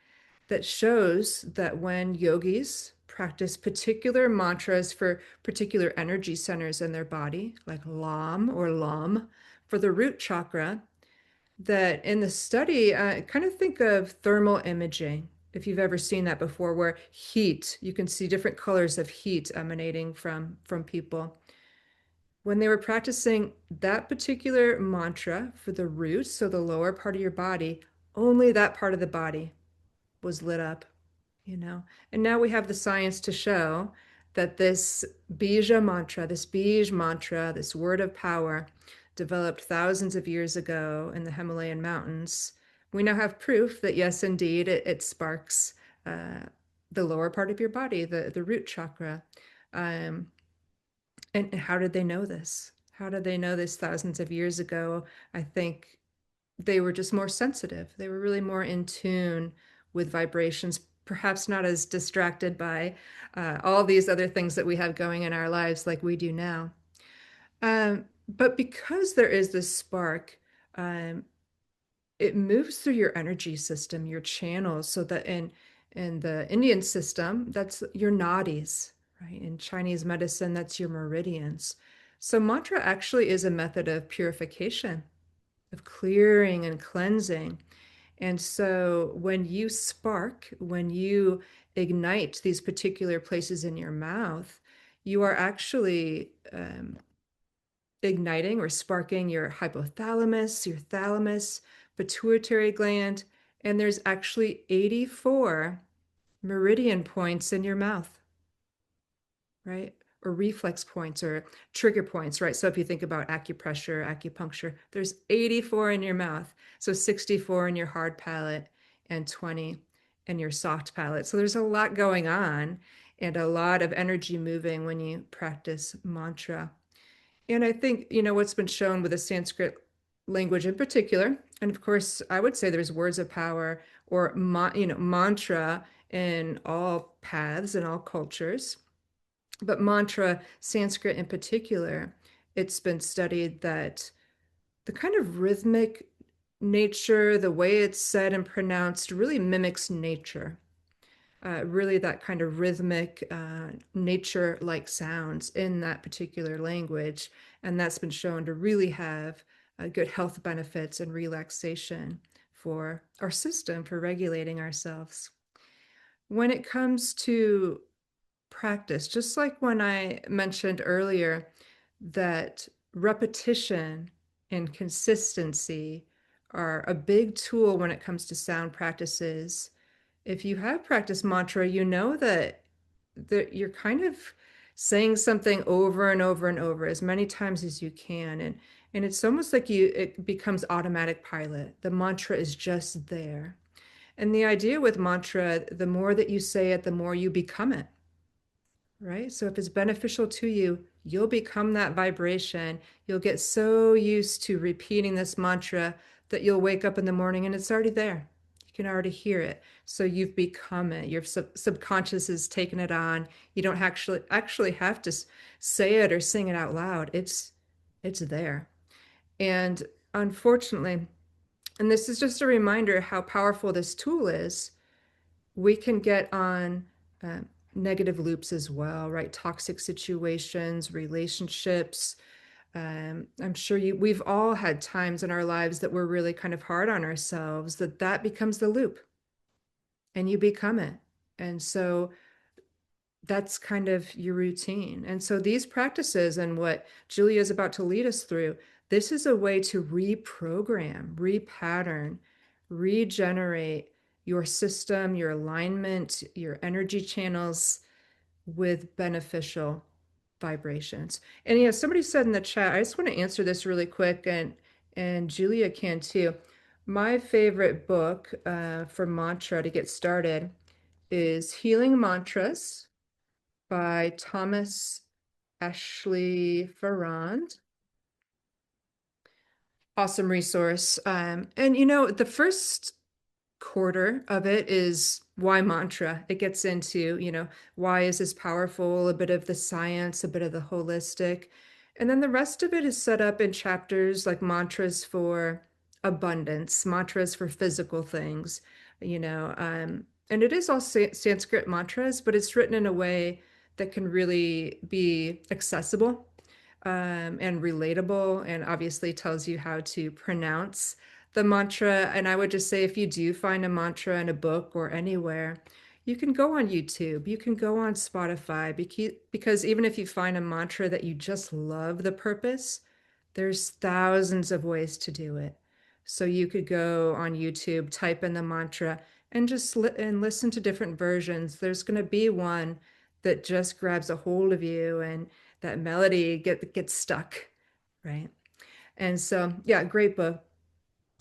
that shows that when yogis practice particular mantras for particular energy centers in their body, like Lam or Lam for the root chakra, that in the study, kind of think of thermal imaging. If you've ever seen that before, where heat, you can see different colors of heat emanating from people. When they were practicing that particular mantra for the root, so the lower part of your body, only that part of the body was lit up, you know. And now we have the science to show that this Bij mantra, this word of power, developed thousands of years ago in the Himalayan mountains. We now have proof that yes, indeed, it sparks the lower part of your body, the root chakra. And how did they know this? How did they know this thousands of years ago? I think they were just more sensitive. They were really more in tune with vibrations, perhaps not as distracted by all these other things that we have going in our lives like we do now. But because there is this spark, um, it moves through your energy system, your channels, so that in the Indian system, that's your nadis, right? In Chinese medicine, that's your meridians. So mantra actually is a method of purification, of clearing and cleansing. And so when you spark, when you ignite these particular places in your mouth, you are actually igniting or sparking your hypothalamus, your thalamus, pituitary gland, and there's actually 84 meridian points in your mouth, right? Or reflex points or trigger points, right? So if you think about acupressure, acupuncture, there's 84 in your mouth. So 64 in your hard palate and 20 and your soft palate. So there's a lot going on and a lot of energy moving when you practice mantra. And I think, what's been shown with the Sanskrit language in particular, and of course, I would say there's words of power or, mantra in all paths and all cultures. But mantra, Sanskrit in particular, it's been studied that the kind of rhythmic nature, the way it's said and pronounced really mimics nature. Really that kind of rhythmic, nature-like sounds in that particular language. And that's been shown to really have good health benefits and relaxation for our system, for regulating ourselves. When it comes to practice, just like when I mentioned earlier that repetition and consistency are a big tool when it comes to sound practices. If you have practiced mantra, you know that you're kind of saying something over and over and over as many times as you can. And it's almost like it becomes automatic pilot. The mantra is just there. And the idea with mantra, the more that you say it, the more you become it, right? So if it's beneficial to you, you'll become that vibration. You'll get so used to repeating this mantra that you'll wake up in the morning and it's already there. You can already hear it. So you've become it. Your subconscious is taking it on. You don't actually have to say it or sing it out loud. It's there. And unfortunately, and this is just a reminder how powerful this tool is, we can get on negative loops as well, right? Toxic situations, relationships. I'm sure we've all had times in our lives that we're really kind of hard on ourselves, that becomes the loop and you become it. And so that's kind of your routine. And so these practices and what Julia is about to lead us through, this is a way to reprogram, repattern, regenerate your system, your alignment, your energy channels with beneficial vibrations. And yeah, somebody said in the chat, I just want to answer this really quick, and Julia can too. My favorite book for mantra to get started is Healing Mantras by Thomas Ashley Farrand. Awesome resource. And the first quarter of it is why mantra. It gets into, why is this powerful, a bit of the science, a bit of the holistic. And then the rest of it is set up in chapters like mantras for abundance, mantras for physical things, and it is all Sanskrit mantras, but it's written in a way that can really be accessible and relatable, and obviously tells you how to pronounce the mantra. And I would just say, if you do find a mantra in a book or anywhere, you can go on YouTube, you can go on Spotify, because even if you find a mantra that you just love the purpose, there's thousands of ways to do it. So you could go on YouTube, type in the mantra, and just listen to different versions. There's going to be one that just grabs a hold of you, and that melody gets stuck, right? And so, yeah, great book.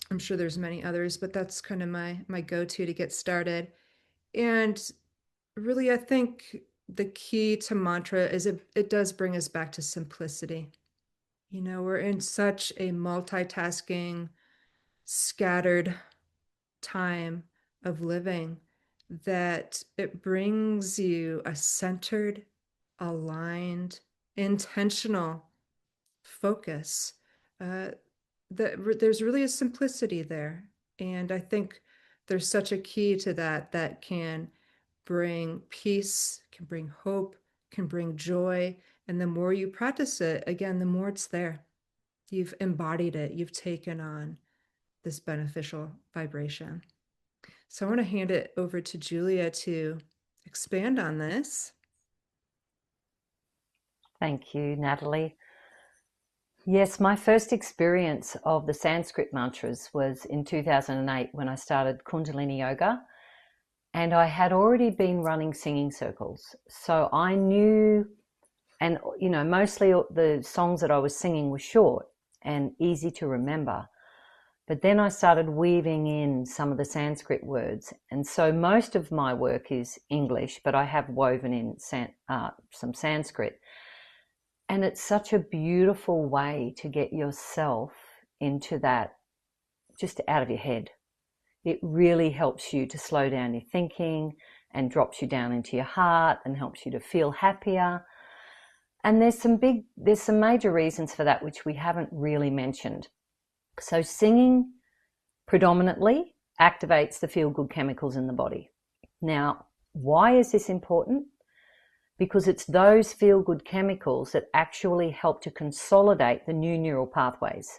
I'm sure there's many others, but that's kind of my go-to to get started. And really, I think the key to mantra is it does bring us back to simplicity. We're in such a multitasking, scattered time of living that it brings you a centered, aligned, intentional focus. There's really a simplicity there. And I think there's such a key to that can bring peace, can bring hope, can bring joy. And the more you practice it, again, the more it's there. You've embodied it. You've taken on this beneficial vibration. So I want to hand it over to Julia to expand on this. Thank you, Natalie. Yes, my first experience of the Sanskrit mantras was in 2008 when I started Kundalini Yoga, and I had already been running singing circles. So I knew, and mostly the songs that I was singing were short and easy to remember. But then I started weaving in some of the Sanskrit words. And so most of my work is English, but I have woven in some Sanskrit. And it's such a beautiful way to get yourself into that, just out of your head. It really helps you to slow down your thinking and drops you down into your heart and helps you to feel happier. And there's some major reasons for that, which we haven't really mentioned. So singing predominantly activates the feel-good chemicals in the body. Now, why is this important? Because it's those feel-good chemicals that actually help to consolidate the new neural pathways.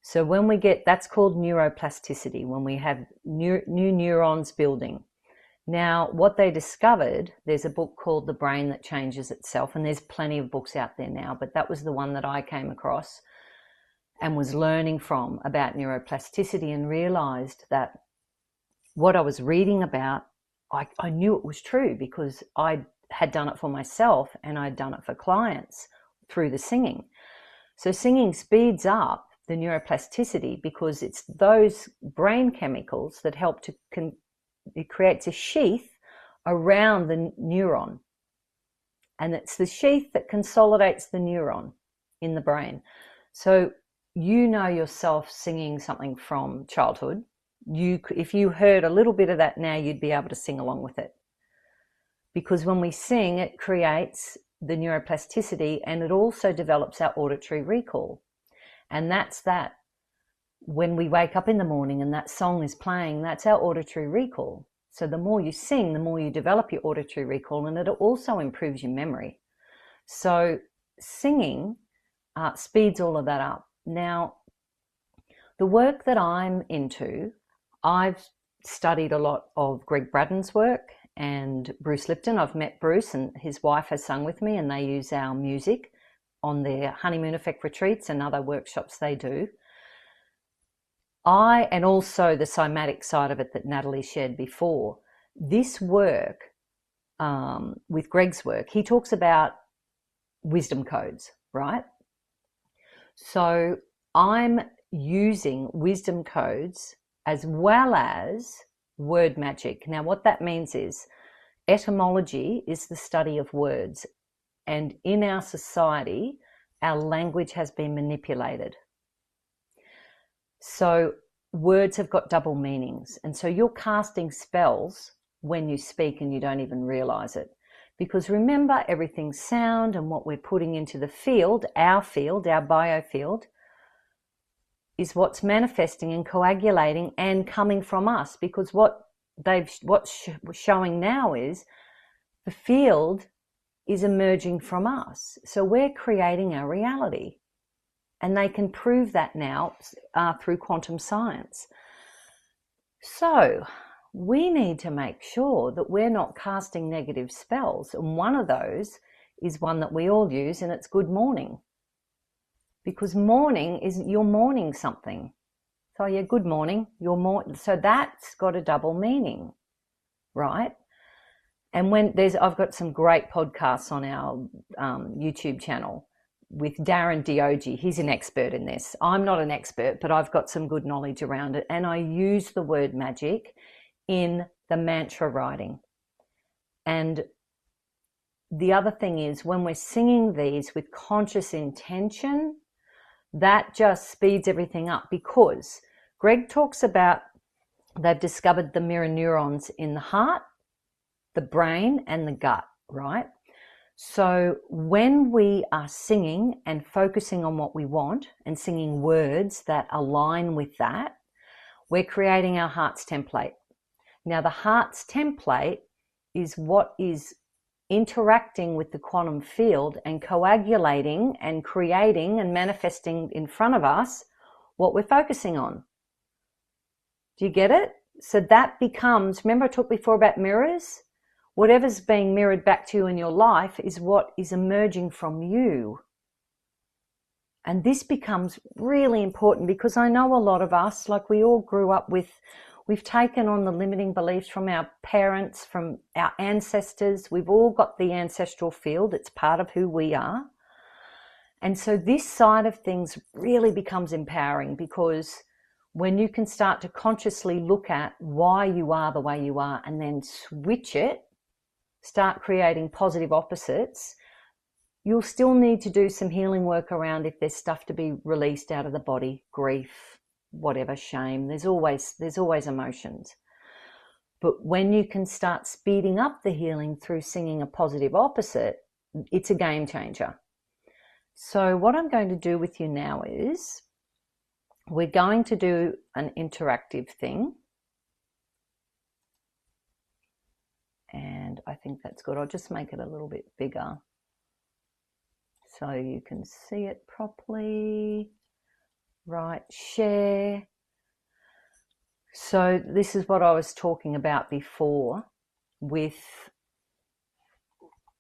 So when we get, that's called neuroplasticity, when we have new neurons building. Now, what they discovered, there's a book called The Brain That Changes Itself, and there's plenty of books out there now, but that was the one that I came across and was learning from about neuroplasticity, and realized that what I was reading about, I knew it was true because I had done it for myself and I'd done it for clients through the singing. So singing speeds up the neuroplasticity because it's those brain chemicals that help to, it creates a sheath around the neuron. And it's the sheath that consolidates the neuron in the brain. So you know yourself singing something from childhood. If you heard a little bit of that now, you'd be able to sing along with it. Because when we sing, it creates the neuroplasticity, and it also develops our auditory recall. And that's that when we wake up in the morning and that song is playing, that's our auditory recall. So the more you sing, the more you develop your auditory recall, and it also improves your memory. So singing speeds all of that up. Now, the work that I'm into, I've studied a lot of Greg Braden's work and Bruce Lipton. I've met Bruce, and his wife has sung with me, and they use our music on their honeymoon effect retreats and other workshops they do. And also the somatic side of it that Natalie shared before. This work, with Greg's work, he talks about wisdom codes, right? So I'm using wisdom codes as well as word magic. Now, what that means is etymology is the study of words. And in our society, our language has been manipulated. So words have got double meanings. And so you're casting spells when you speak and you don't even realize it. Because remember, everything's sound, and what we're putting into the field, our biofield, is what's manifesting and coagulating and coming from us. Because what's showing now is the field is emerging from us. So we're creating our reality. And they can prove that now through quantum science. So we need to make sure that we're not casting negative spells. And one of those is one that we all use, and it's good morning. Because morning is, you're mourning something. So yeah, good morning, so that's got a double meaning, right? And I've got some great podcasts on our YouTube channel with Darren Diogi. He's an expert in this. I'm not an expert, but I've got some good knowledge around it. And I use the word magic in the mantra writing. And the other thing is, when we're singing these with conscious intention, that just speeds everything up, because Greg talks about they've discovered the mirror neurons in the heart, the brain, and the gut, right? So when we are singing and focusing on what we want and singing words that align with that, we're creating our heart's template. Now, the heart's template is what is interacting with the quantum field and coagulating and creating and manifesting in front of us what we're focusing on. Do you get it? So that becomes, remember I talked before about mirrors? Whatever's being mirrored back to you in your life is what is emerging from you. And this becomes really important, because I know a lot of us, like we all grew up with, we've taken on the limiting beliefs from our parents, from our ancestors. We've all got the ancestral field. It's part of who we are. And so this side of things really becomes empowering, because when you can start to consciously look at why you are the way you are and then switch it, start creating positive opposites, you'll still need to do some healing work around if there's stuff to be released out of the body, grief, whatever, shame. There's always emotions. But when you can start speeding up the healing through singing a positive opposite, it's a game changer. So what I'm going to do with you now is we're going to do an interactive thing. And I think that's good. I'll just make it a little bit bigger so you can see it properly. Right, share. So this is what I was talking about before with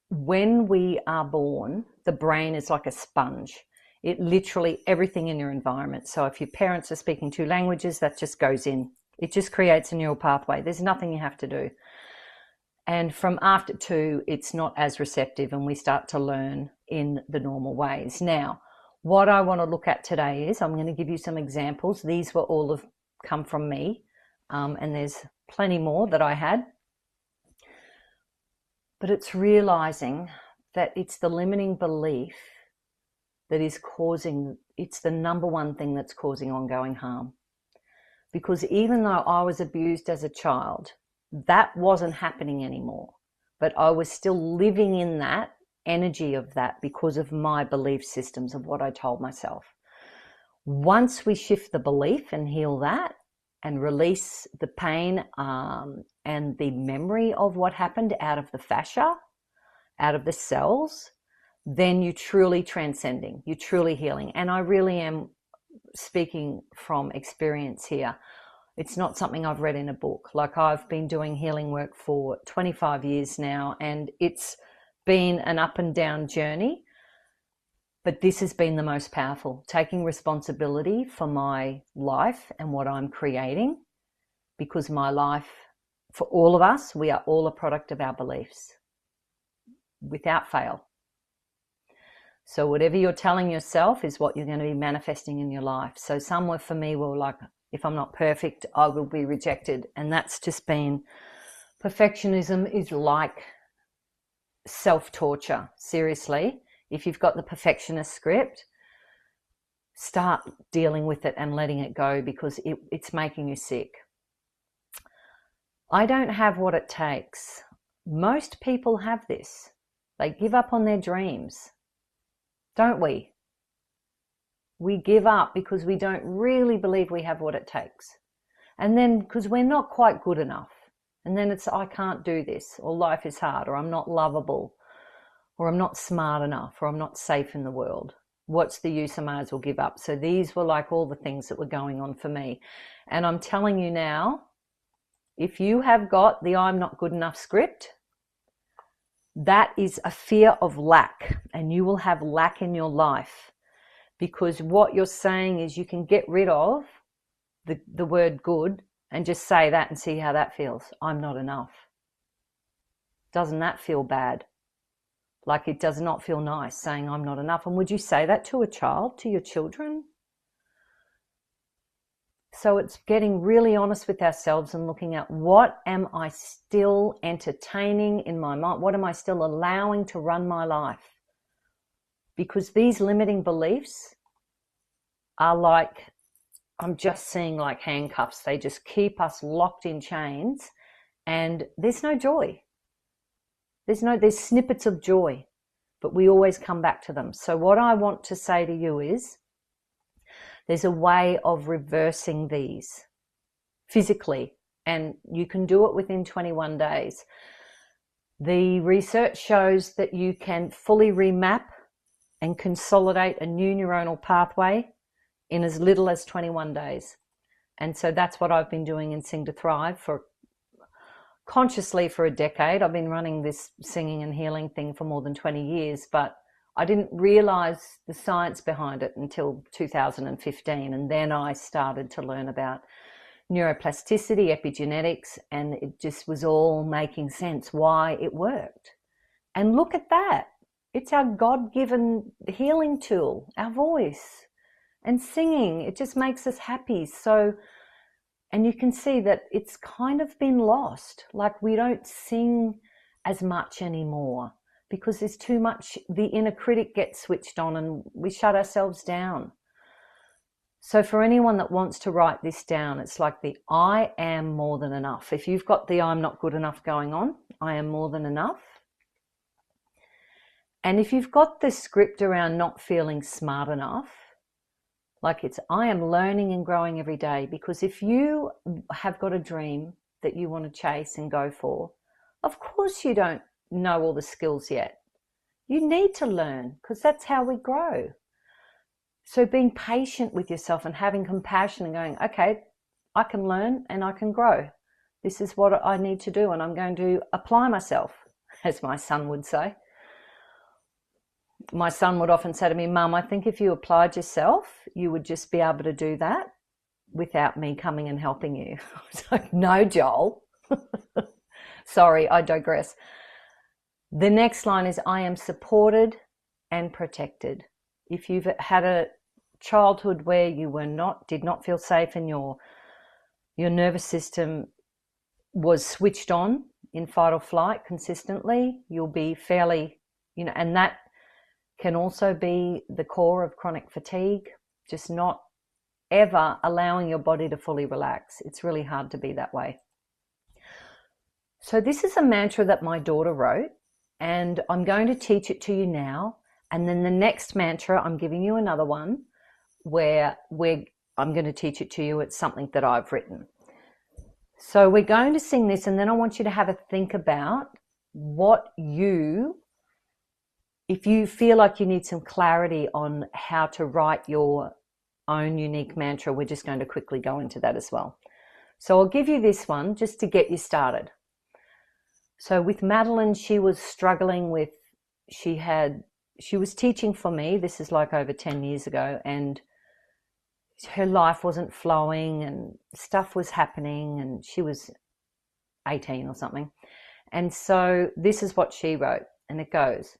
when we are born, the brain is like a sponge. It literally, everything in your environment. So if your parents are speaking 2 languages, that just goes in. It just creates a neural pathway. There's nothing you have to do. And from after 2, it's not as receptive and we start to learn in the normal ways. Now, what I want to look at today is I'm going to give you some examples. These were all have come from me, and there's plenty more that I had. But it's realizing that it's the limiting belief that is causing, it's the number one thing that's causing ongoing harm. Because even though I was abused as a child, that wasn't happening anymore. But I was still living in that energy of that because of my belief systems of what I told myself. Once we shift the belief and heal that and release the pain and the memory of what happened out of the fascia, out of the cells, then you're truly transcending, you're truly healing. And I really am speaking from experience here. It's not something I've read in a book. Like, I've been doing healing work for 25 years now, and it's been an up and down journey, but this has been the most powerful, taking responsibility for my life and what I'm creating, because my life, for all of us, we are all a product of our beliefs, without fail. So whatever you're telling yourself is what you're going to be manifesting in your life. So some for me were like, if I'm not perfect, I will be rejected. And that's just been, perfectionism is like self-torture. Seriously, if you've got the perfectionist script, start dealing with it and letting it go, because it's making you sick. I don't have what it takes. Most people have this. They give up on their dreams, don't we? We give up because we don't really believe we have what it takes. And then because we're not quite good enough. And then it's, I can't do this, or life is hard, or I'm not lovable, or I'm not smart enough, or I'm not safe in the world. What's the use? I might as well give up. So these were like all the things that were going on for me. And I'm telling you now, if you have got the I'm not good enough script, that is a fear of lack, and you will have lack in your life, because what you're saying is you can get rid of the word good and just say that and see how that feels. I'm not enough. Doesn't that feel bad? Like, it does not feel nice saying I'm not enough. And would you say that to a child, to your children? So it's getting really honest with ourselves and looking at, what am I still entertaining in my mind? What am I still allowing to run my life? Because these limiting beliefs are like, I'm just seeing like handcuffs. They just keep us locked in chains, and there's no joy. There's snippets of joy, but we always come back to them. So what I want to say to you is, there's a way of reversing these physically, and you can do it within 21 days. The research shows that you can fully remap and consolidate a new neuronal pathway in as little as 21 days. And so that's what I've been doing in Sing to Thrive consciously for a decade. I've been running this singing and healing thing for more than 20 years, but I didn't realize the science behind it until 2015. And then I started to learn about neuroplasticity, epigenetics, and it just was all making sense why it worked. And look at that. It's our God-given healing tool, our voice. And singing, it just makes us happy. So, and you can see that it's kind of been lost. Like, we don't sing as much anymore because there's too much, the inner critic gets switched on and we shut ourselves down. So for anyone that wants to write this down, it's like the I am more than enough. If you've got the I'm not good enough going on, I am more than enough. And if you've got the script around not feeling smart enough, like it's I am learning and growing every day. Because if you have got a dream that you want to chase and go for, of course you don't know all the skills yet. You need to learn because that's how we grow. So being patient with yourself and having compassion and going, okay, I can learn and I can grow. This is what I need to do and I'm going to apply myself, as my son would say. My son would often say to me, Mum, I think if you applied yourself, you would just be able to do that without me coming and helping you. I was like, no, Joel. Sorry, I digress. The next line is, I am supported and protected. If you've had a childhood where you did not feel safe and your nervous system was switched on in fight or flight consistently, you'll be fairly, and that can also be the core of chronic fatigue, just not ever allowing your body to fully relax. It's really hard to be that way. So this is a mantra that my daughter wrote, and I'm going to teach it to you now. And then the next mantra, I'm giving you another one where I'm going to teach it to you. It's something that I've written. So we're going to sing this, and then I want you to have a think about if you feel like you need some clarity on how to write your own unique mantra, we're just going to quickly go into that as well. So I'll give you this one just to get you started. So with Madeline, she was struggling with, she was teaching for me, this is like over 10 years ago, and her life wasn't flowing and stuff was happening, and she was 18 or something. And so this is what she wrote, and it goes,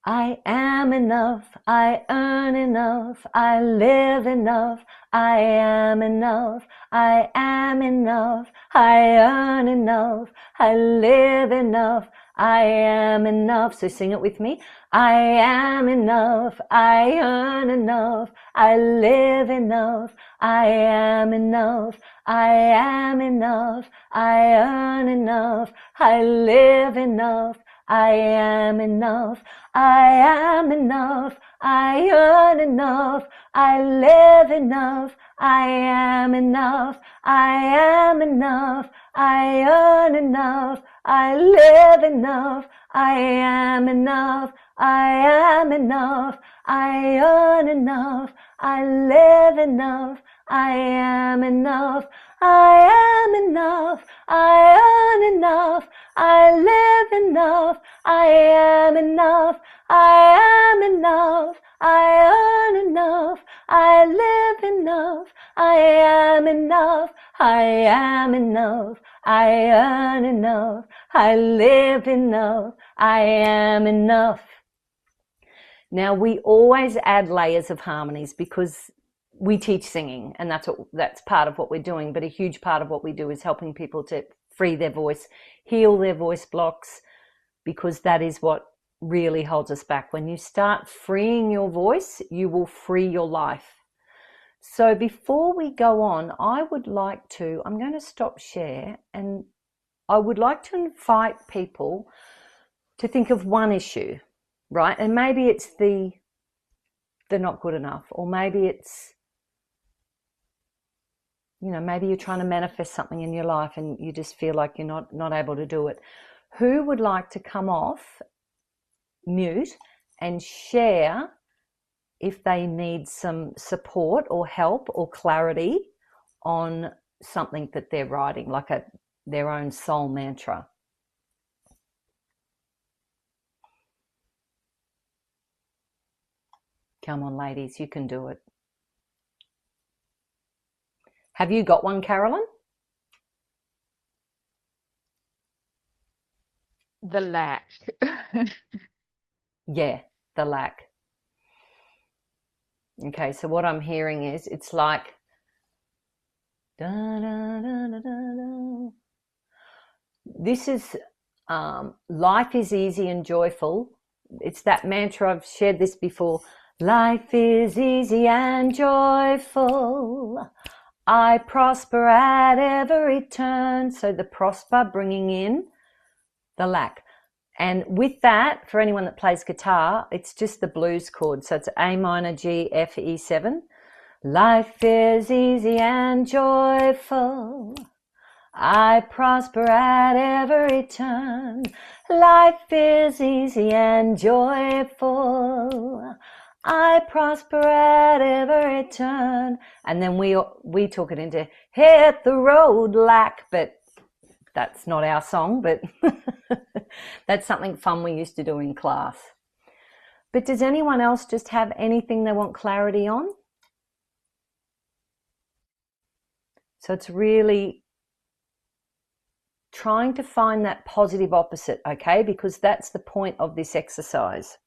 I am enough, I earn enough, I live enough, I am enough, I am enough, I earn enough, I live enough, I am enough. So sing it with me. I am enough, I earn enough, I live enough, I am enough, I am enough, I earn enough, I live enough, I am enough, I am enough, I earn enough, I live enough, I am enough, I am enough, I earn enough, I live enough, I am enough, I am enough, I earn enough, I live enough, I am enough, I am enough, I earn enough, I live enough, I am enough, I am enough, I earn enough, I live enough, I am enough, I am enough, I earn enough, I live enough, I am enough. Now we always add layers of harmonies because we teach singing, and that's part of what we're doing, but a huge part of what we do is helping people to free their voice, heal their voice blocks, because that is what really holds us back. When you start freeing your voice, you will free your life. So before we go on, I'm going to stop share, and I would like to invite people to think of one issue, right? And maybe it's they're not good enough, or maybe it's, maybe you're trying to manifest something in your life and you just feel like you're not able to do it. Who would like to come off mute and share if they need some support or help or clarity on something that they're writing, like their own soul mantra? Come on, ladies, you can do it. Have you got one, Carolyn? The lack. Yeah, the lack. Okay, so what I'm hearing is it's like da, da, da, da, da, da. This is life is easy and joyful. It's that mantra, I've shared this before. Life is easy and joyful. I prosper at every turn. So the prosper bringing in the lack. And with that, for anyone that plays guitar, it's just the blues chord. So it's A minor, G, F, E7. Life is easy and joyful. I prosper at every turn. Life is easy and joyful. I prosper at every turn. And then we talk it into hit the road lack, but that's not our song, but that's something fun we used to do in class. But does anyone else just have anything they want clarity on? So it's really trying to find that positive opposite, okay? Because that's the point of this exercise.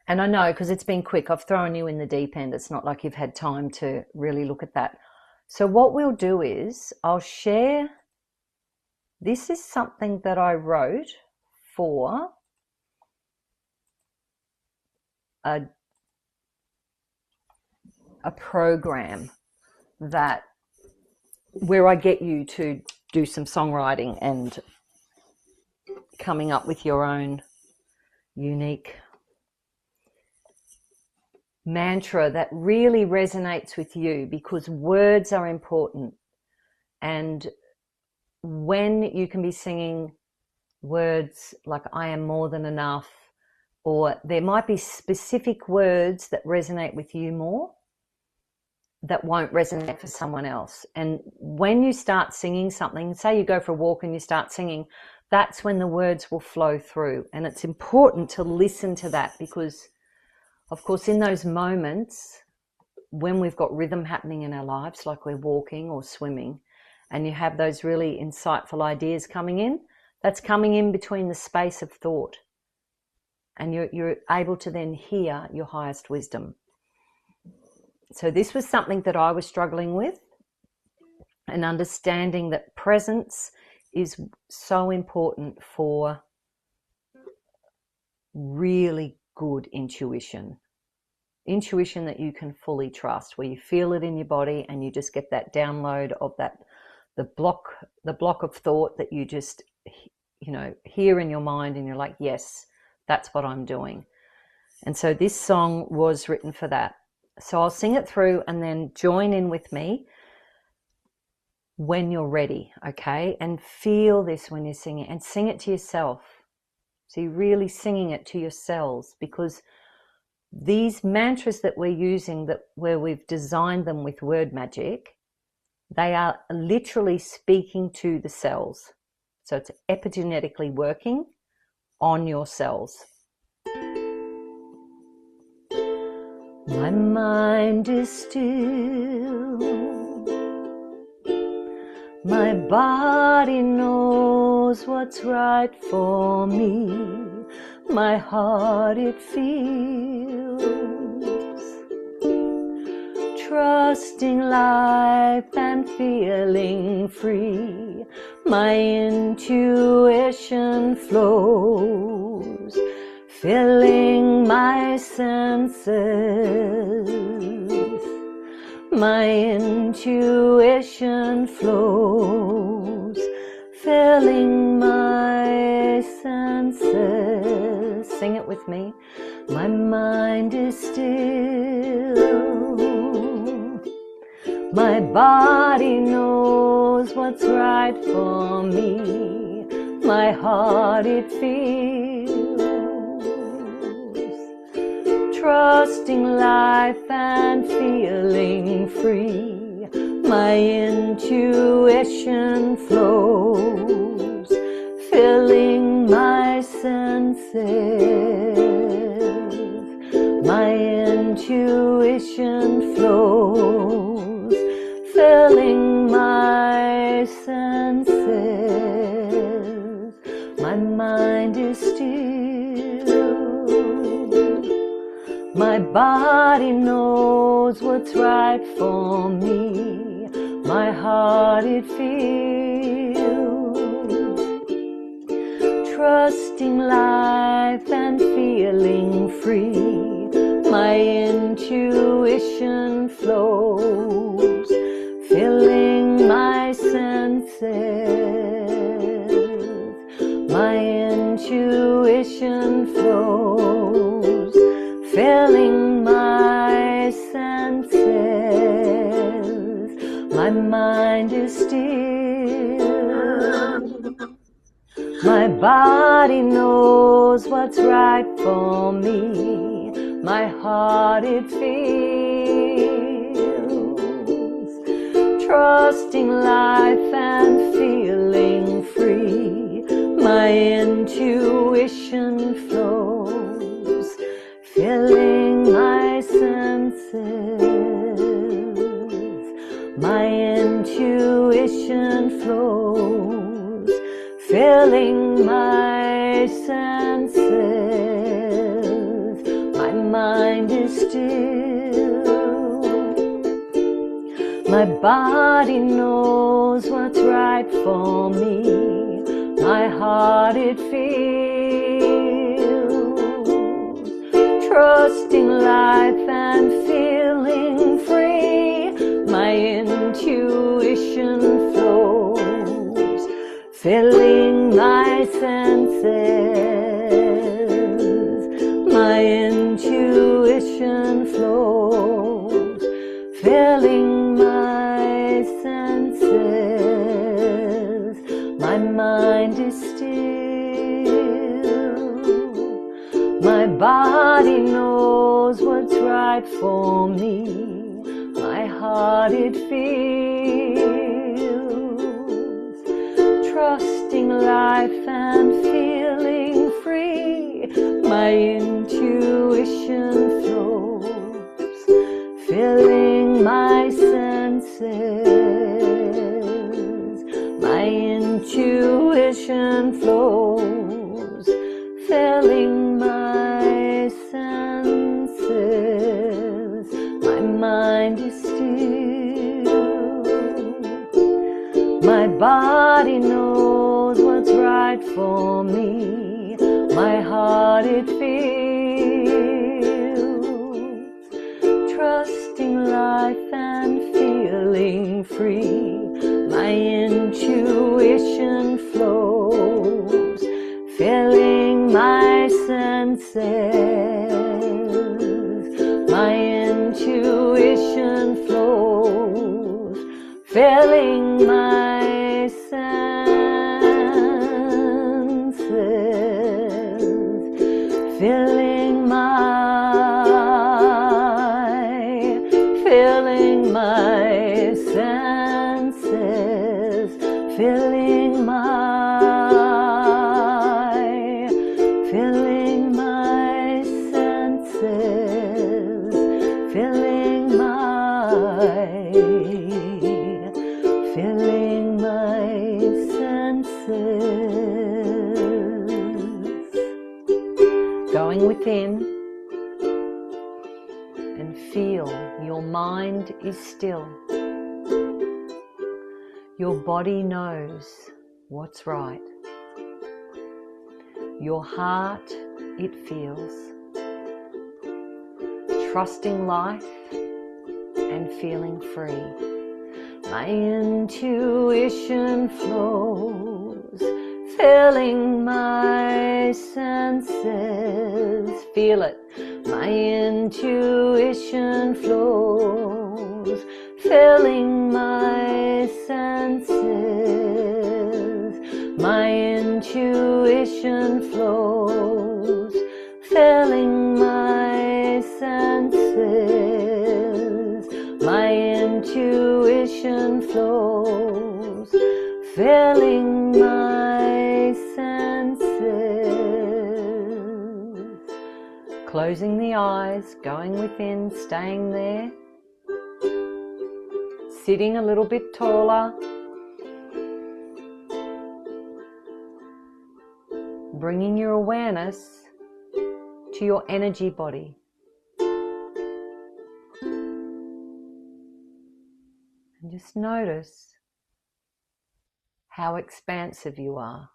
And I know, because it's been quick, I've thrown you in the deep end. It's not like you've had time to really look at that. So what we'll do is I'll share, this is something that I wrote for a program that where I get you to do some songwriting and coming up with your own unique mantra that really resonates with you, because words are important. And when you can be singing words like I am more than enough, or there might be specific words that resonate with you more that won't resonate for someone else. And when you start singing something, say you go for a walk and you start singing, that's when the words will flow through. And it's important to listen to that, because of course in those moments when we've got rhythm happening in our lives, like we're walking or swimming, and you have those really insightful ideas coming in, that's coming in between the space of thought, and you're able to then hear your highest wisdom. So this was something that I was struggling with, and understanding that presence is so important for really good intuition that you can fully trust, where you feel it in your body and you just get that download of that the block of thought that you just hear in your mind, and you're like, yes, that's what I'm doing. And so this song was written for that. So I'll sing it through and then join in with me when you're ready, okay? And feel this when you're singing, and sing it to yourself. So you're really singing it to yourselves, because these mantras that we're using, that where we've designed them with word magic, they are literally speaking to the cells. So it's epigenetically working on your cells. My mind is still, my body knows what's right for me, my heart it feels, trusting life and feeling free, my intuition flows, filling my senses, my intuition flows, filling my senses. Sing it with me. My mind is still, my body knows what's right for me, my heart it feels, trusting life and feeling free, my intuition flows, filling my senses, my intuition flows, filling my senses. My mind is still, my body knows what's right for me. My heart, it feels. Trusting life and feeling free. My intuition flows, filling my senses. My intuition flows, filling my senses. My mind is still. My body knows what's right for me. My heart, it feels. Trusting life and feeling free. My intuition flows, filling my senses. My intuition flows, filling my senses. My mind is still. My body knows what's right for me. My heart, it feels. Trusting life and feeling free. My intuition flows, filling my senses. My intuition flows, filling my senses. My mind is still. My body knows what's right for me. My heart, it feels. Trusting life and feeling free. My intuition flows, filling my senses. My intuition flows, filling my senses. My mind is still. My body knows what's right for me. My heart, it feels. Trusting life and feeling free. My intuition flows, filling my senses. My intuition flows, filling my senses. Filling my senses. Filling my senses. Filling my senses. Going within and feel your mind is still. Your body knows what's right. Your heart, it feels. Trusting life and feeling free. My intuition flows, filling my senses. Feel it. My intuition flows, filling my senses. My intuition flows, filling my senses. My intuition flows, filling my senses. Closing the eyes, going within, staying there. Sitting a little bit taller. Bringing your awareness to your energy body. And just notice how expansive you are.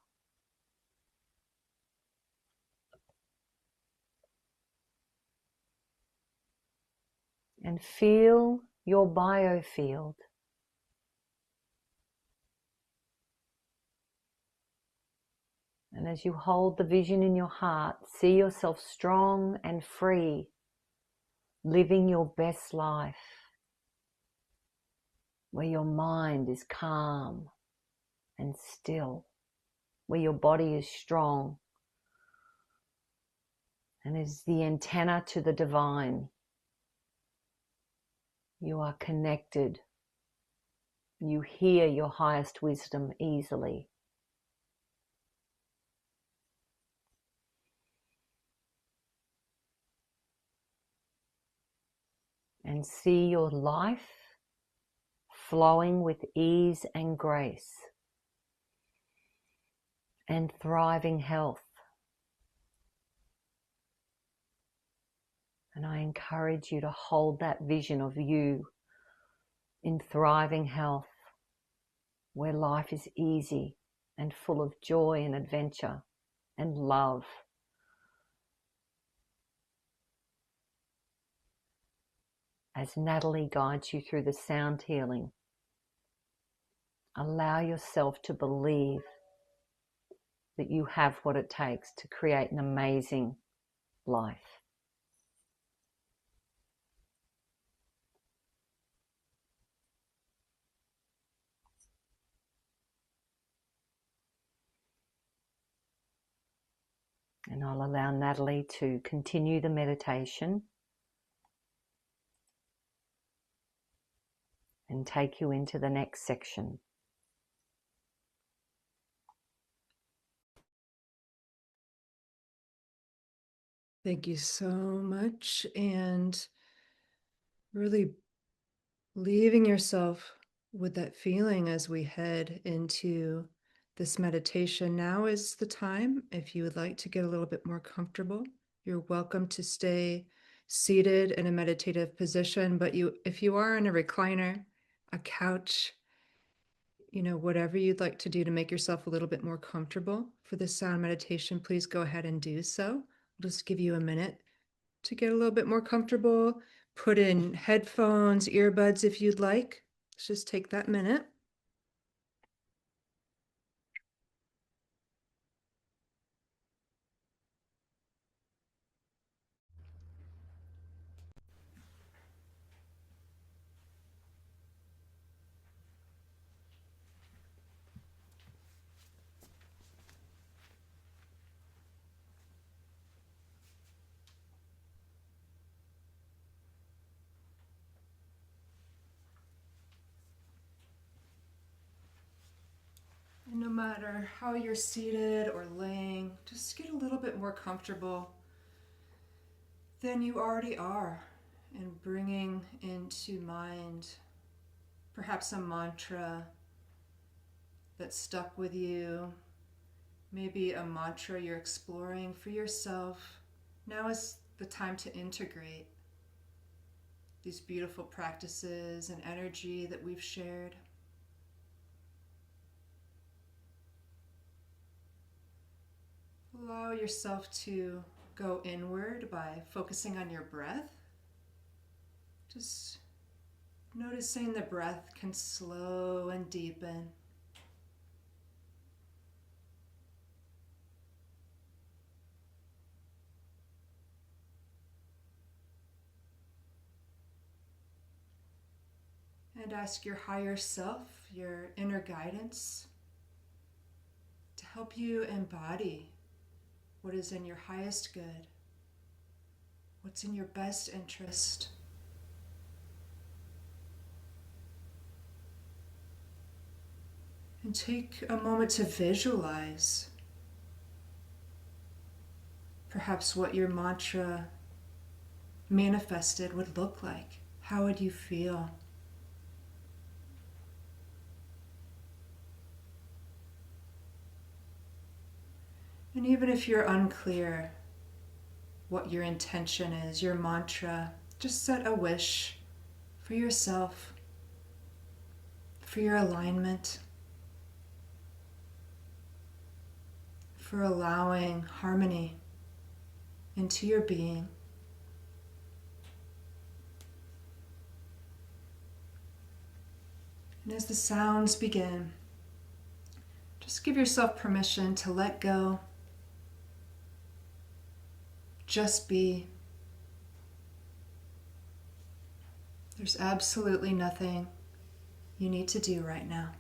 And feel your biofield. And as you hold the vision in your heart, see yourself strong and free, living your best life, where your mind is calm and still, where your body is strong and is the antenna to the divine. You are connected. You hear your highest wisdom easily. And see your life flowing with ease and grace and thriving health. And I encourage you to hold that vision of you in thriving health, where life is easy and full of joy and adventure and love. As Natalie guides you through the sound healing, allow yourself to believe that you have what it takes to create an amazing life. And I'll allow Natalie to continue the meditation and take you into the next section. Thank you so much. And really leaving yourself with that feeling as we head into this meditation. Now is the time. If you would like to get a little bit more comfortable, you're welcome to stay seated in a meditative position. But if you are in a recliner, a couch, whatever you'd like to do to make yourself a little bit more comfortable for this sound meditation, please go ahead and do so. I'll just give you a minute to get a little bit more comfortable. Put in headphones, earbuds if you'd like. Let's just take that minute. And no matter how you're seated or laying, just get a little bit more comfortable than you already are, and bringing into mind perhaps a mantra that stuck with you, maybe a mantra you're exploring for yourself. Now is the time to integrate these beautiful practices and energy that we've shared. Allow yourself to go inward by focusing on your breath. Just noticing the breath can slow and deepen. And ask your higher self, your inner guidance, to help you embody what is in your highest good, what's in your best interest. And take a moment to visualize perhaps what your mantra manifested would look like. How would you feel? And even if you're unclear what your intention is, your mantra, just set a wish for yourself. for your alignment, for allowing harmony into your being. And as the sounds begin, just give yourself permission to let go, just be. There's absolutely nothing you need to do right now.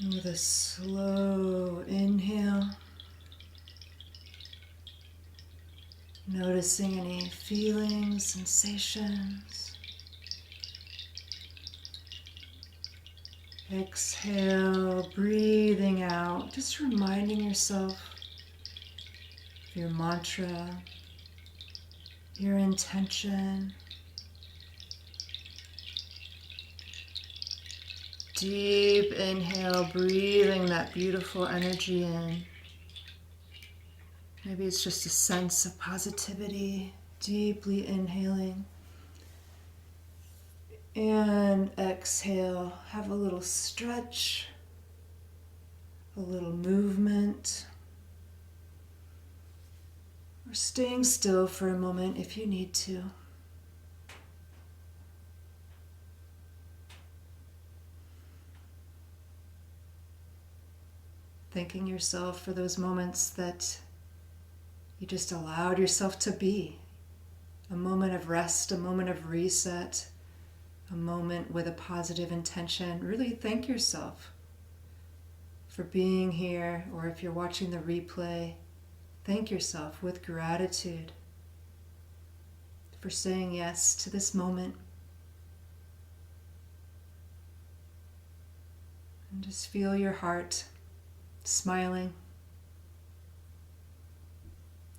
And with a slow inhale, noticing any feelings, sensations. Exhale, breathing out, just reminding yourself of your mantra, your intention. Deep inhale, breathing that beautiful energy in. Maybe it's just a sense of positivity, deeply inhaling. And exhale, have a little stretch, a little movement, or staying still for a moment if you need to. Thanking yourself for those moments that you just allowed yourself to be. A moment of rest, a moment of reset, a moment with a positive intention. Really thank yourself for being here, or if you're watching the replay, thank yourself with gratitude for saying yes to this moment. And just feel your heart smiling.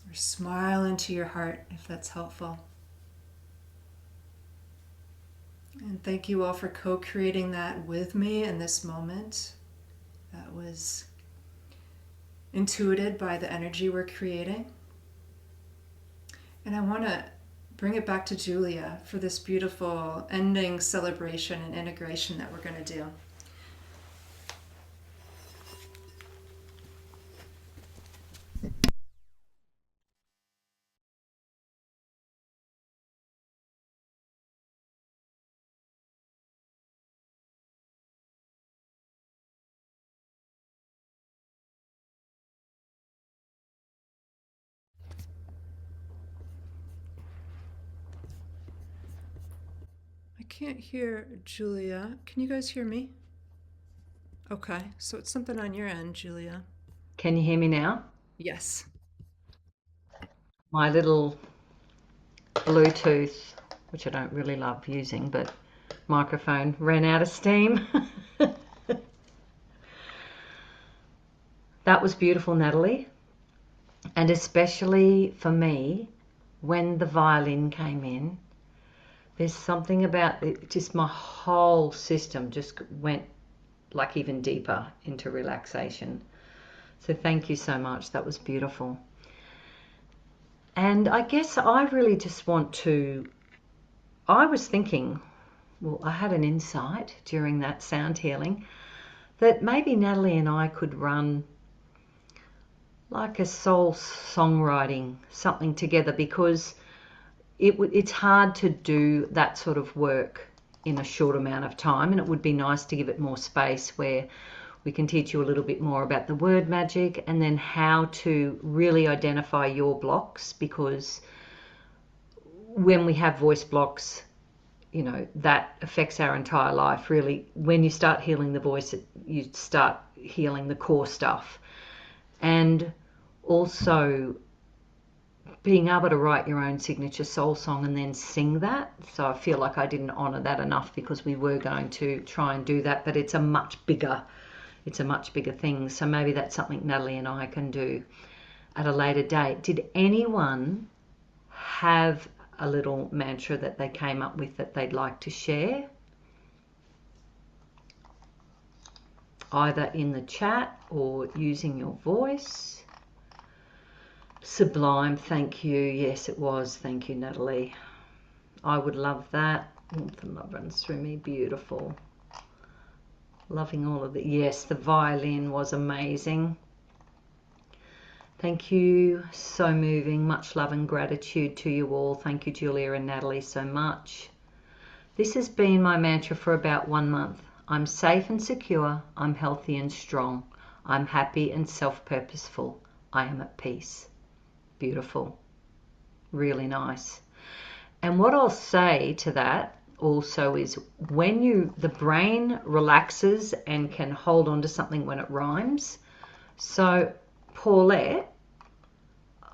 Or smile into your heart if that's helpful. And thank you all for co-creating that with me in this moment. That was intuited by the energy we're creating. And I want to bring it back to Julia for this beautiful ending celebration and integration that we're going to do. I can't hear Julia. Can you guys hear me? Okay, so it's something on your end, Julia. Can you hear me now? Yes. My little Bluetooth, which I don't really love using, but microphone ran out of steam. That was beautiful, Natalie. And especially for me, when the violin came in, there's something about it, just my whole system just went like even deeper into relaxation. So thank you so much. That was beautiful. And I guess I really just want to, I was thinking, well, I had an insight during that sound healing that maybe Natalie and I could run like a soul songwriting something together, because it's hard to do that sort of work in a short amount of time, and it would be nice to give it more space where we can teach you a little bit more about the word magic and then how to really identify your blocks, because when we have voice blocks, you know, that affects our entire life really. When you start healing the voice, you start healing the core stuff. And also being able to write your own signature soul song and then sing that. So I feel like I didn't honor that enough, because we were going to try and do that, but it's a much bigger thing. So maybe that's something Natalie and I can do at a later date. Did anyone have a little mantra that they came up with that they'd like to share? Either in the chat or using your voice. Sublime, thank you. Yes, it was. Thank you, Natalie. I would love that. Warmth and love runs through me. Beautiful. Loving all of it. Yes, the violin was amazing. Thank you. So moving. Much love and gratitude to you all. Thank you, Julia and Natalie, so much. This has been my mantra for about 1 month. I'm safe and secure. I'm healthy and strong. I'm happy and self-purposeful. I am at peace. Beautiful. Really nice. And what I'll say to that, also is when the brain relaxes and can hold on to something when it rhymes. So Paulette,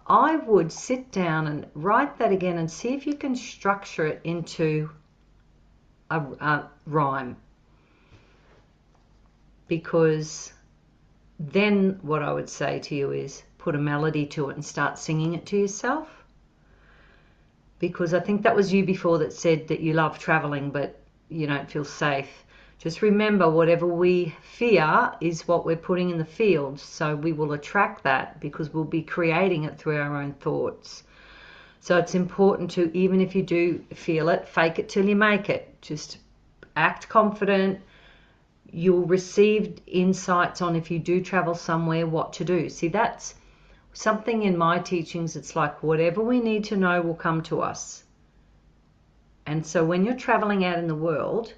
I would sit down and write that again and see if you can structure it into a rhyme, because then what I would say to you is put a melody to it and start singing it to yourself. Because I think that was you before that said that you love traveling but you don't feel safe. Just remember, whatever we fear is what we're putting in the field, so we will attract that because we'll be creating it through our own thoughts. So it's important to, even if you do feel it, fake it till you make it. Just act confident. You'll receive insights on, if you do travel somewhere, what to do. See, that's something in my teachings. It's like whatever we need to know will come to us. And so when you're traveling out in the world,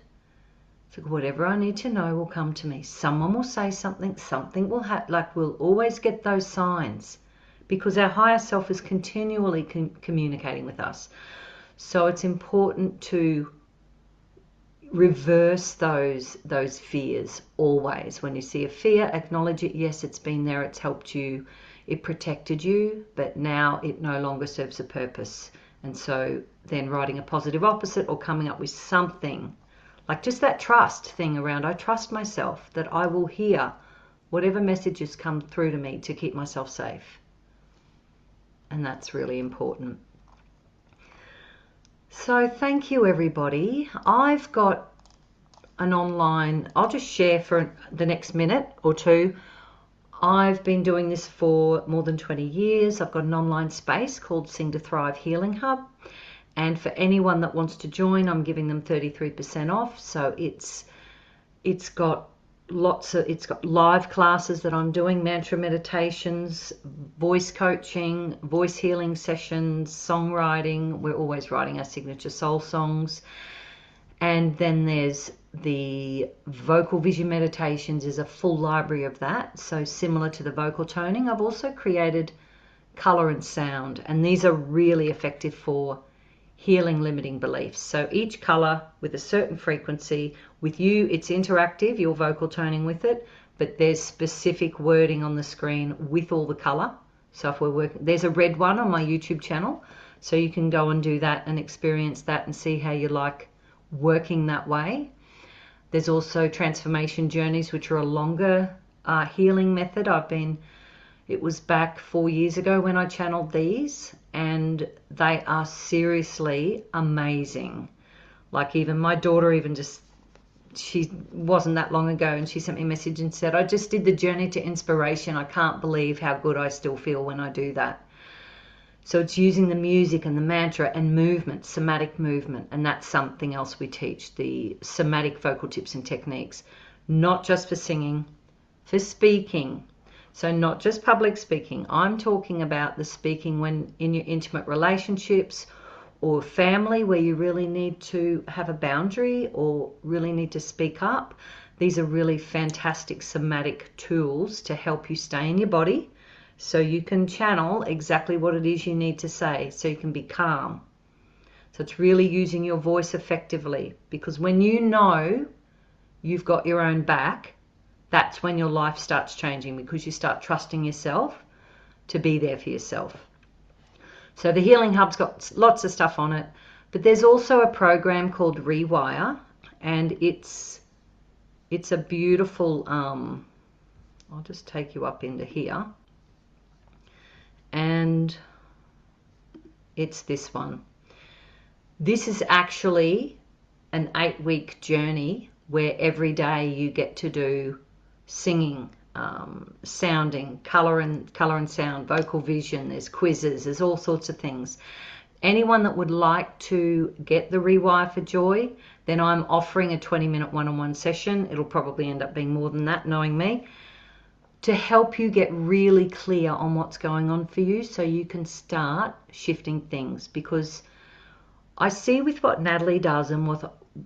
it's like whatever I need to know will come to me. Someone will say something, something will happen. Like, we'll always get those signs because our higher self is continually communicating with us. So it's important to reverse those fears always. When you see a fear, acknowledge it. Yes, it's been there, it's helped you, it protected you, but now it no longer serves a purpose. And so then writing a positive opposite or coming up with something like just that trust thing around, I trust myself that I will hear whatever messages come through to me to keep myself safe. And that's really important. So thank you, everybody. I've got an online, I'll just share for the next minute or two. I've been doing this for more than 20 years. I've got an online space called Sing to Thrive Healing Hub. And for anyone that wants to join, I'm giving them 33% off. So it's got live classes that I'm doing, mantra meditations, voice coaching, voice healing sessions, songwriting. We're always writing our signature soul songs. And then there's the vocal vision meditations, is a full library of that. So similar to the vocal toning, I've also created color and sound. And these are really effective for healing limiting beliefs. So each color with a certain frequency. With you, it's interactive, you're vocal toning with it, but there's specific wording on the screen with all the color. So if we're working, there's a red one on my YouTube channel, so you can go and do that and experience that and see how you like working that way. There's also transformation journeys, which are a longer healing method. It was back 4 years ago when I channeled these, and they are seriously amazing. Like, even my daughter, she wasn't that long ago, and she sent me a message and said, I just did the journey to inspiration. I can't believe how good I still feel when I do that. So it's using the music and the mantra and movement, somatic movement, and that's something else we teach, the somatic vocal tips and techniques, not just for singing, for speaking. So not just public speaking. I'm talking about the speaking when in your intimate relationships or family, where you really need to have a boundary or really need to speak up. These are really fantastic somatic tools to help you stay in your body so you can channel exactly what it is you need to say, so you can be calm. So it's really using your voice effectively, because when you know you've got your own back, that's when your life starts changing, because you start trusting yourself to be there for yourself. So the Healing Hub's got lots of stuff on it, but there's also a program called Rewire, and it's a beautiful, I'll just take you up into here, and it's this one. This is actually an 8-week journey where every day you get to do singing, sounding, color and sound, vocal vision, there's quizzes, there's all sorts of things. Anyone that would like to get the Rewire for Joy, then I'm offering a 20-minute one-on-one session. It'll probably end up being more than that, knowing me, to help you get really clear on what's going on for you so you can start shifting things. Because I see with what Natalie does and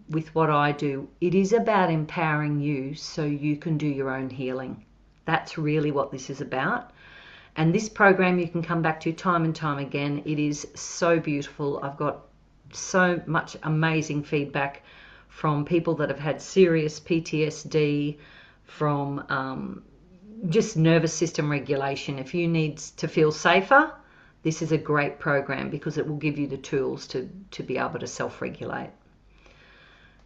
with what I do, it is about empowering you so you can do your own healing. That's really what this is about. And this program you can come back to time and time again. It is so beautiful. I've got so much amazing feedback from people that have had serious PTSD, from just nervous system regulation. If you need to feel safer, this is a great program because it will give you the tools to be able to self-regulate.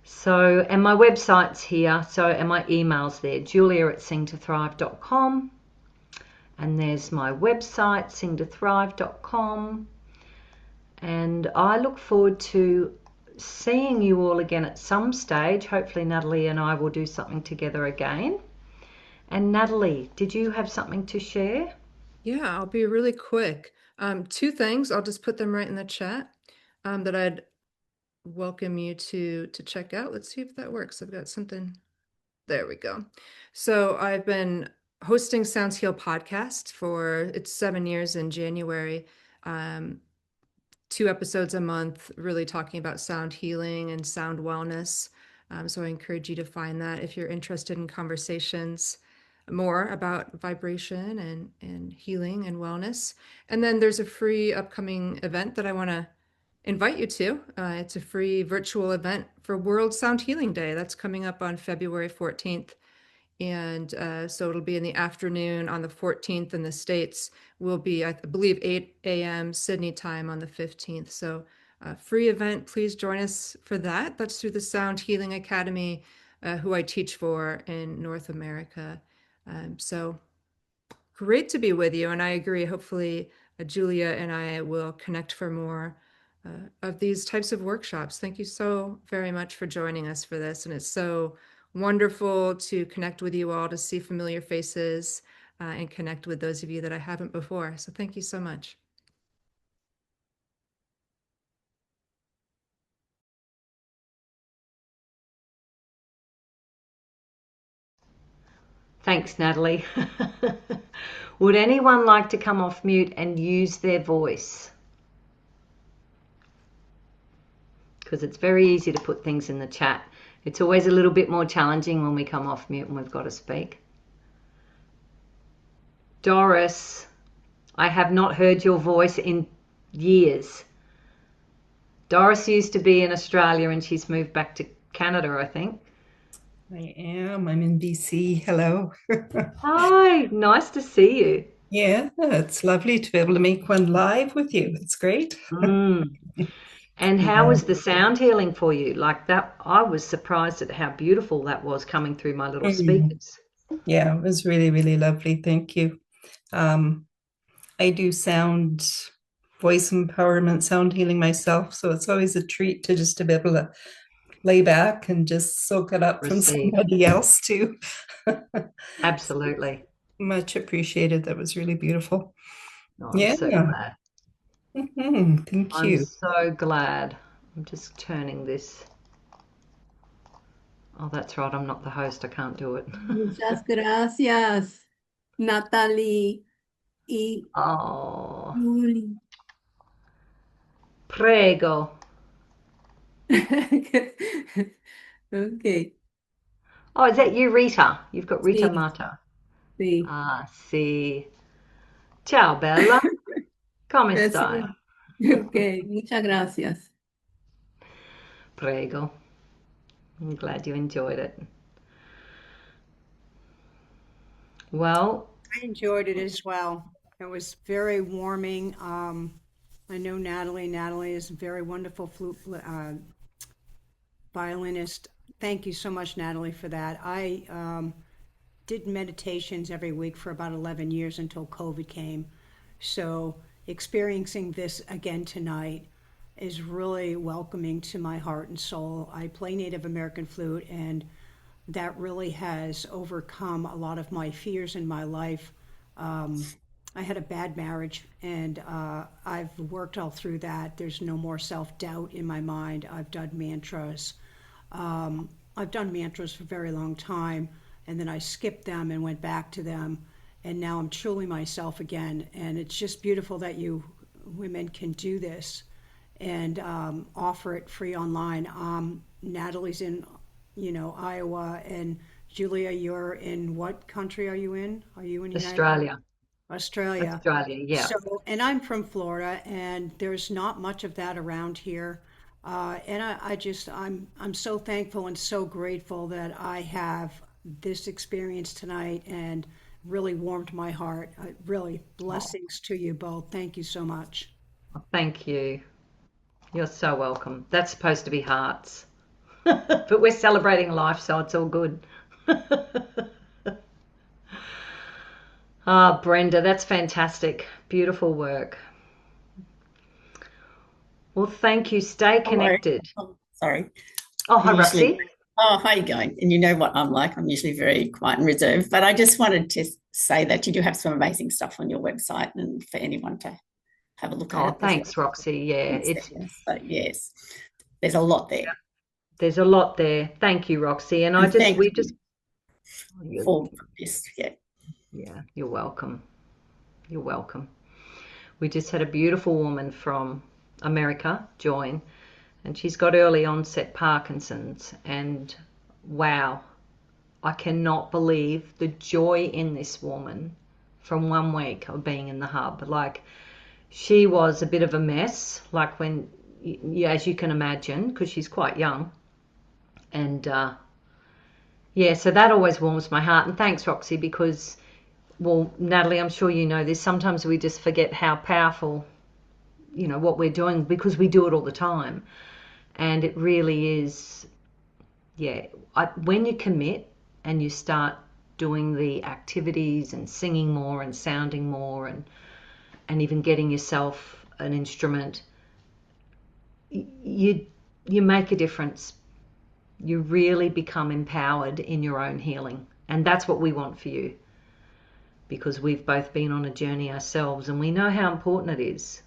So, and my website's here, so, and my email's there, julia@singtothrive.com. And there's my website, singtothrive.com. And I look forward to seeing you all again at some stage. Hopefully Natalie and I will do something together again. And Natalie, did you have something to share? Yeah, I'll be really quick. Two things, I'll just put them right in the chat that I'd welcome you to check out. Let's see if that works. I've got something. There we go. So I've been hosting Sounds Heal podcast for it's 7 years in January. 2 episodes a month, really talking about sound healing and sound wellness. So I encourage you to find that if you're interested in conversations more about vibration and healing and wellness. And then there's a free upcoming event that I want to invite you to. It's a free virtual event for World Sound Healing Day. That's coming up on February 14th. And so it'll be in the afternoon on the 14th in the States. Will be, I believe, 8 a.m. Sydney time on the 15th. So free event. Please join us for that. That's through the Sound Healing Academy, who I teach for in North America. So great to be with you. And I agree. Hopefully, Julia and I will connect for more of these types of workshops. Thank you so very much for joining us for this. And it's so wonderful to connect with you all, to see familiar faces and connect with those of you that I haven't before. So thank you so much. Thanks, Natalie. Would anyone like to come off mute and use their voice? Because it's very easy to put things in the chat. It's always a little bit more challenging when we come off mute and we've got to speak. Doris, I have not heard your voice in years. Doris used to be in Australia and she's moved back to Canada, I think. I am. I'm in BC. Hello. Hi, nice to see you. Yeah, it's lovely to be able to make one live with you. It's great. And how Yeah. was the sound healing for you? Like that, I was surprised at how beautiful that was coming through my little speakers. Yeah, it was really, really lovely. Thank you. I do voice empowerment, sound healing myself. So it's always a treat to just to be able to lay back and just soak it up from Receive. somebody else too. Absolutely. Much appreciated. That was really beautiful. Oh, I'm Yeah. so glad. Thank I'm you. so glad. I'm just turning this. Oh, that's right. I'm not the host. I can't do it. Muchas gracias, Natalie y Oh, Julie. prego. Okay, Oh, is that you, Rita? You've got Rita sí, Mata. sí. Ah, sì. Ciao, bella. Come stai? Ok, muchas gracias. Prego. I'm glad you enjoyed it. Well, I enjoyed it as well. It was very warming. I know Natalie. Natalie is a very wonderful flute violinist. Thank you so much, Natalie, for that. I did meditations every week for about 11 years until COVID came. So experiencing this again tonight is really welcoming to my heart and soul. I play Native American flute, and that really has overcome a lot of my fears in my life. I had a bad marriage, and I've worked all through that. There's no more self-doubt in my mind. I've done mantras. I've done mantras for a very long time, and then I skipped them and went back to them, and now I'm truly myself again. And it's just beautiful that you women can do this and offer it free online. Natalie's in, Iowa, and Julia, you're in what country are you in? Are you in Australia. Australia. Australia, yeah. So, and I'm from Florida, and there's not much of that around here. And I'm so thankful and so grateful that I have this experience tonight and really warmed my heart. Really, blessings to you both. Thank you so much. Thank you. You're so welcome. That's supposed to be hearts. But we're celebrating life, so it's all good. Ah, Brenda, that's fantastic. Beautiful work. Well, thank you. Stay Hello. connected. Oh, sorry. Oh, hi, Usually, Roxy. how are you going? And you know what I'm like. I'm usually very quiet and reserved, but I just wanted to say that you do have some amazing stuff on your website, and for anyone to have a look at Oh, it. thanks, Roxy. Yeah, Yes, there's a lot there. there's a lot there. Thank you, Roxy. And And thank you for this. Yeah. Yeah, you're welcome. You're welcome. We just had a beautiful woman from America join, and she's got early onset Parkinson's. And wow, I cannot believe the joy in this woman from 1 week of being in the hub. Like, she was a bit of a mess, like when, as you can imagine, because she's quite young. And yeah, so that always warms my heart. And thanks, Roxy, because, well, Natalie, I'm sure you know this. Sometimes we just forget how powerful, what we're doing, because we do it all the time. And it really is, yeah, when you commit and you start doing the activities and singing more and sounding more and even getting yourself an instrument, you make a difference. You really become empowered in your own healing. And that's what we want for you, because we've both been on a journey ourselves and we know how important it is.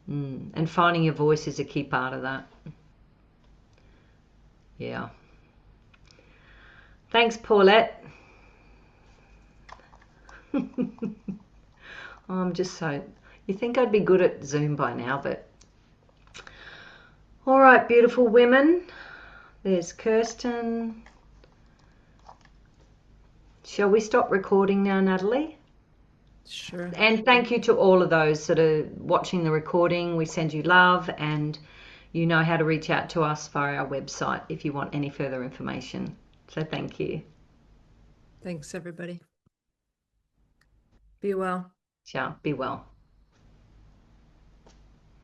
And finding your voice is a key part of that. Yeah. Thanks, Paulette. I'm just so... You think I'd be good at Zoom by now, but... All right, beautiful women. There's Kirsten. Shall we stop recording now, Natalie? Sure. And thank you to all of those that are watching the recording. We send you love, and you know how to reach out to us via our website if you want any further information. So thank you. Thanks, everybody. Be well. Ciao. Be well.